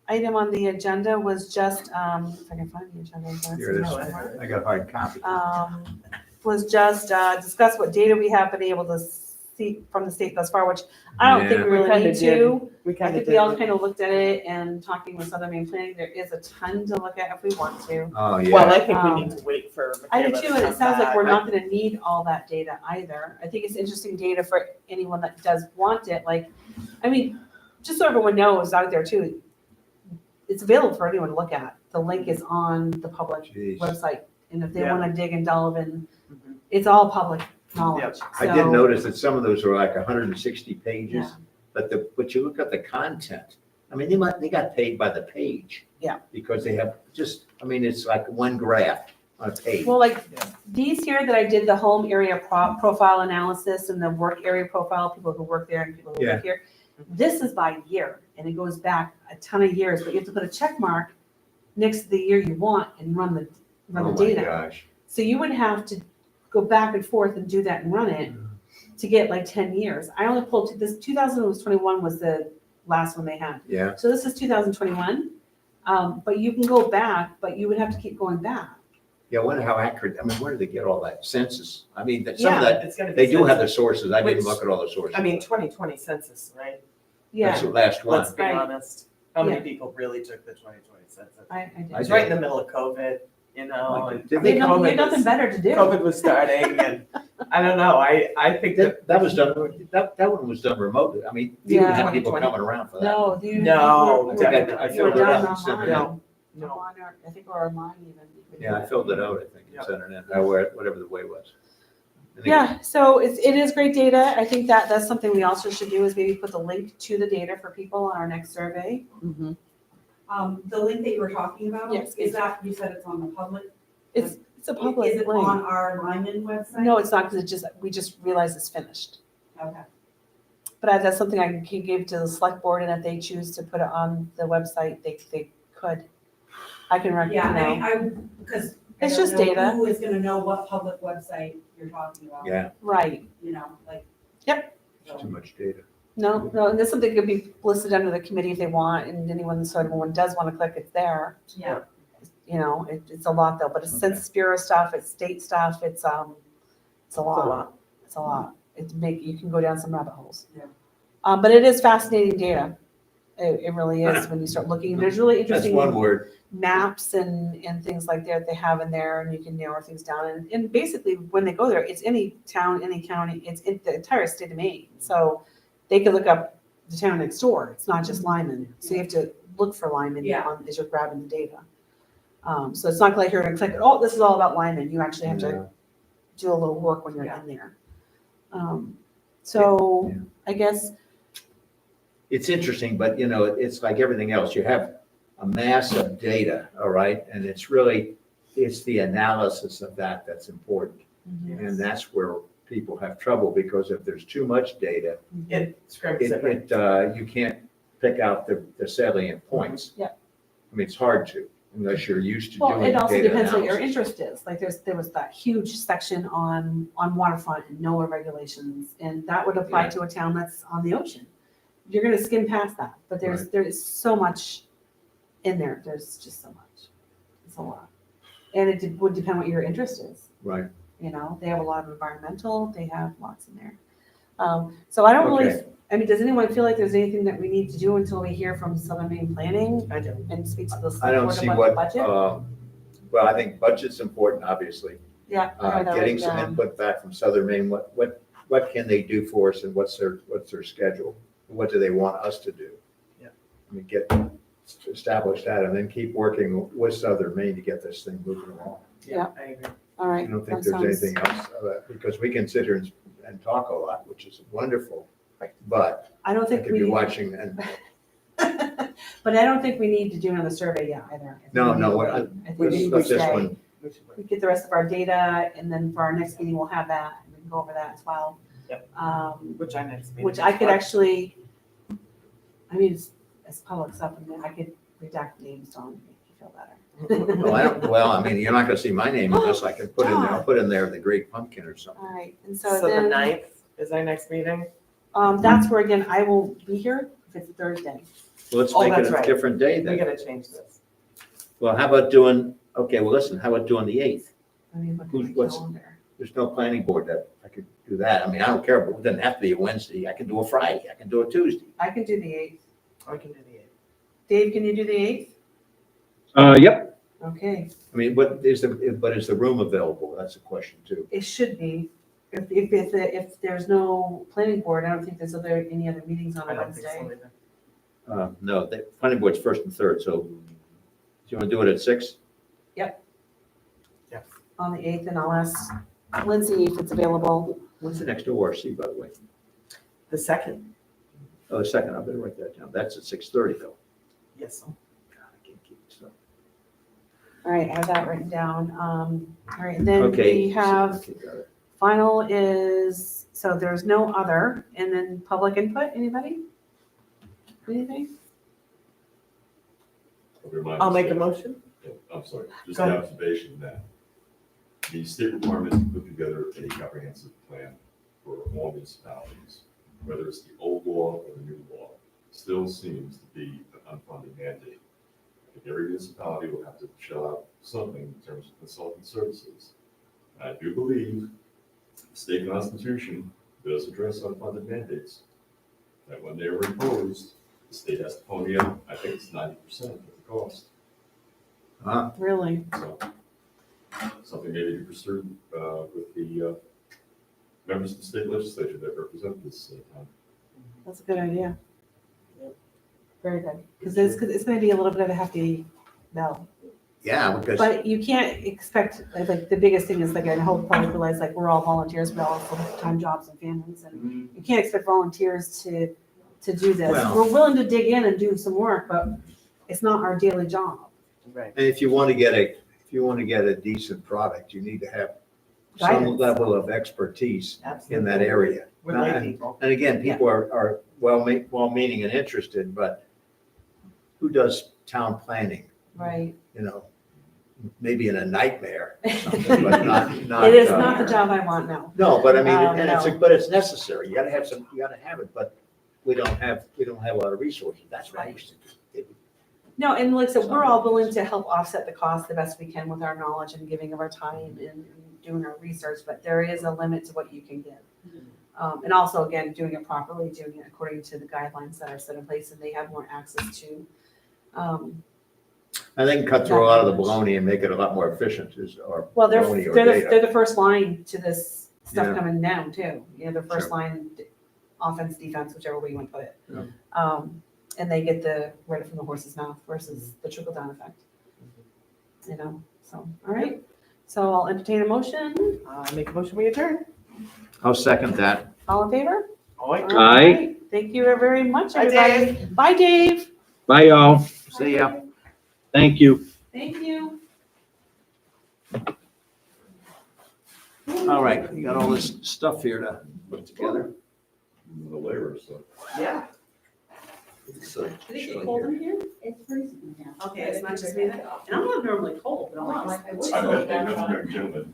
item on the agenda was just, if I can find the agenda. it's Here it is. somewhere. I got a hard copy. Was just discuss what data we have been able to see from the state thus far, which I don't think Yeah. we We really kinda need to. We I kind of think we all kind of looked at it and talking with Southern Maine Planning, there is a ton to look at if we want to. Oh, Well, yeah. I think we Um, need to wait for. I do Michaela too, to and it come sounds like back. we're not gonna need all that data either. I think it's interesting data for anyone that does want it, like, I mean, just so everyone knows out there too, it's available for anyone to look at. The link is on the public Jeez. website, and if they Yeah. wanna dig and delve in, Mhm. it's all public knowledge. I did So, notice that some of those were like 160 Yeah. pages, but you look at the content, I mean, they got paid by the page. Yeah. Because they have just, I mean, it's like one graph on a page. Well, like, Yeah. these here that I did the home area profile analysis and the work area profile, people who work there and people who Yeah. live here. This is by year, and it goes back a ton of years, but you have to put a check mark next to the year you want and run the Oh, my data. gosh. So you would have to go back and forth and do that and run it to get like 10 years. I only pulled, this 2021 was the last one they had. Yeah, So this is 2021, but you can go back, but you would have to keep going back. yeah, I wonder how accurate, I mean, where did they get all that census? I mean, some of Yeah. that, It's gonna be. they do have the census. sources, I didn't Which- look at all the sources. I mean, 2020 census, right? Yeah, That's the last one. Let's be Right. honest. How many Yeah. people really took the 2020 census? I It did. was right in the middle of COVID, you know, Like, and did I they You think had COVID nothing was, better to do. COVID was starting and I don't know, I think that. That was done, that one was done remotely, I mean, you didn't Yeah. have people 2020. coming around for that. No, you. No, I think definitely. I You were filled it done out and sent it in. online. No. Online or, I think, or online even. You could do Yeah, I that. filled it out, I think, Yeah. and sent it in, or whatever the way was. I think- Yeah, so it is great data. I think that's something we also should do is maybe put the link to the data for people on our next survey. The link that you were talking about, Yes. is that, you said it's on the public? It's a public Is it link. on our Lyman website? No, it's not, because we just realized it's finished. Okay. But that's something I can give to the select board, and if they choose to put it on the website, they could. I can Yeah, recommend, I mean, because. I It's don't just know data. Who is gonna know what public website you're talking about? Yeah, right. You know, like. Yep. it's too much data. No, and that's something that could be listed under the committee if they want, and anyone, so everyone does want to click, it's there. Yeah, You know, it's a lot though, but it's Census Bureau stuff, it's state stuff, it's a lot. It's a lot. You can go down some rabbit holes. Yeah. But it is fascinating data. It really is when you start looking. There's really That's interesting one word. maps and things like that they have in there, and you can narrow things down. And basically, when they go there, it's any town, any county, it's in the entire state of Maine. So they could look up the town next door. It's not just Lyman. So you have to look for Lyman Yeah. as you're grabbing the data. So it's not like you're gonna click, oh, this is all about Lyman. You actually have to do a little work when you're Yeah. in there. So Yeah. I guess, It's interesting, but you know, it's like everything else. You have a mass of data, all right? And it's the analysis of that that's important. And that's where people have trouble, because if there's too much data, It scrimps it, right? you can't pick out the salient points. Yeah. I mean, it's hard to, unless you're used to well, doing it also data depends what your analysis. interest is. Like there was that huge section on waterfront and NOAA regulations, and that would apply Yeah. to a town that's on the ocean. You're gonna skim past that, but there's so much in there. There's just so much. It's a lot. And it would depend what your interest is. Right. You know, they have a lot of environmental, they have lots in there. So I don't really, Okay. I mean, does anyone feel like there's anything that we need to do until we hear from Southern Maine Planning I do. and speak to the I select don't board see about what, the budget? well, I think budget's important, obviously. Yeah. I have that Getting written some down. input back from Southern Maine, what can they do for us, and what's their schedule? What do they want us to do? Yeah. I mean, establish that, and then keep working with Southern Maine to get this thing moving along. Yeah. I agree. All I right. don't think that there's sounds- anything else, because we can sit here and talk a lot, which is wonderful. But I don't I think could we be need, watching, and but I don't think we need to do another survey yet either. I think No, we no, need to what I- wait. I think let's we need to let this stay. one- We should wait. We get the rest of our data, and then for our next meeting, we'll have that, and we can go over that as well. Yep. Which Our next meeting which I is could March. actually, I mean, it's public stuff, and I could redact names on, make you feel better. well, I mean, you're not gonna see my name unless I can put in there, I'll put in there the Great Pumpkin or something. All right, and so So the then, 9th is our next meeting? that's where, again, I will be here if it's Thursday. Well, let's Oh, make it that's a right. different day We then. gotta change this. Well, how about doing, okay, well, listen, how about doing the 8th? Let me look at Who's- my what's- calendar. There's no planning board that I could do that. I mean, I don't care, but it doesn't have to be a Wednesday. I can do a Friday. I can do a Tuesday. I can do the 8th. We can do the 8th. Dave, can you do the 8th? Yep, Okay, I mean, is the room available? That's a question too. it should be. If there's no planning board, I don't think there's any other meetings on I a don't think so Wednesday. either. No, the planning board's first and third, so do you want to do it at 6? On the 8th, and I'll ask Lindsay if it's available. When's the next ORC, by the way? The 2nd, Oh, the second, I better write that down. That's at 6:30 though. yes. God, I can't keep this up. All right, I have that written down. All right, then Okay. we have, Okay, got it. final is, so there's no other, and then public input, anybody? Anything? I'll make a motion. I'm sorry, just Go the ahead. observation that the state requirement to put together a comprehensive plan for all municipalities, whether it's the old law or the new law, still seems to be an unfunded mandate. I think every municipality will have to shell out something in terms of consultant services. I do believe the state constitution does address unfunded mandates. That when they are imposed, the state has to pony up, I think it's 90% of the cost. Really? So, something maybe to pursue with the members of the state legislature that represent this town. That's a good idea. Very good, because it's gonna be a little bit of a hefty bill. Yeah, because, But you can't expect, like, the biggest thing is, like, I hope probably realize, like, we're all volunteers, we all have full-time jobs and families, and you can't expect volunteers to do this. Well- We're willing to dig in and do some work, but it's not our daily job. Right. and if you want to get a decent product, you need to have some Guidance. level of expertise Absolutely. in that area. We're lay people. And again, people are well-meaning and interested, but who does town planning? Right. You know, maybe in a nightmare or something, but not. It is not the job I want now. No, but I mean, and No. but it's necessary. You gotta have it, but we don't have a lot of resources. That's what I used to do. No, and like I said, we're all willing to help offset the cost the best we can with our knowledge and giving of our time and doing our research, but there is a limit to what you can give. And also, again, doing it properly, doing it according to the guidelines that are set in place, and they have more access to. And they can cut through a lot of the baloney and make it a lot more efficient, or Well, they're, baloney or they're the, data. they're the first line to this stuff Yeah. coming down too. You know, the first Sure. line, offense, defense, whichever way you want to put it. Yeah. And they get the, right from the horse's mouth versus the trickle down effect. You know, so, all right. So I'll entertain a motion. Make a motion, we adjourn. I'll second that. All in favor? Oi. All Aye. right. Thank you very much, Bye, everybody. Dave. Bye, Dave. Bye, y'all. See ya. Thank you. Thank you. All right, you got all this stuff here to put together. The labor, so. Yeah. So, Did it get cold in here? It's freezing now. Okay, it's not just me that, and I'm not normally cold, but I like. Like I would. I bet they know, gentlemen.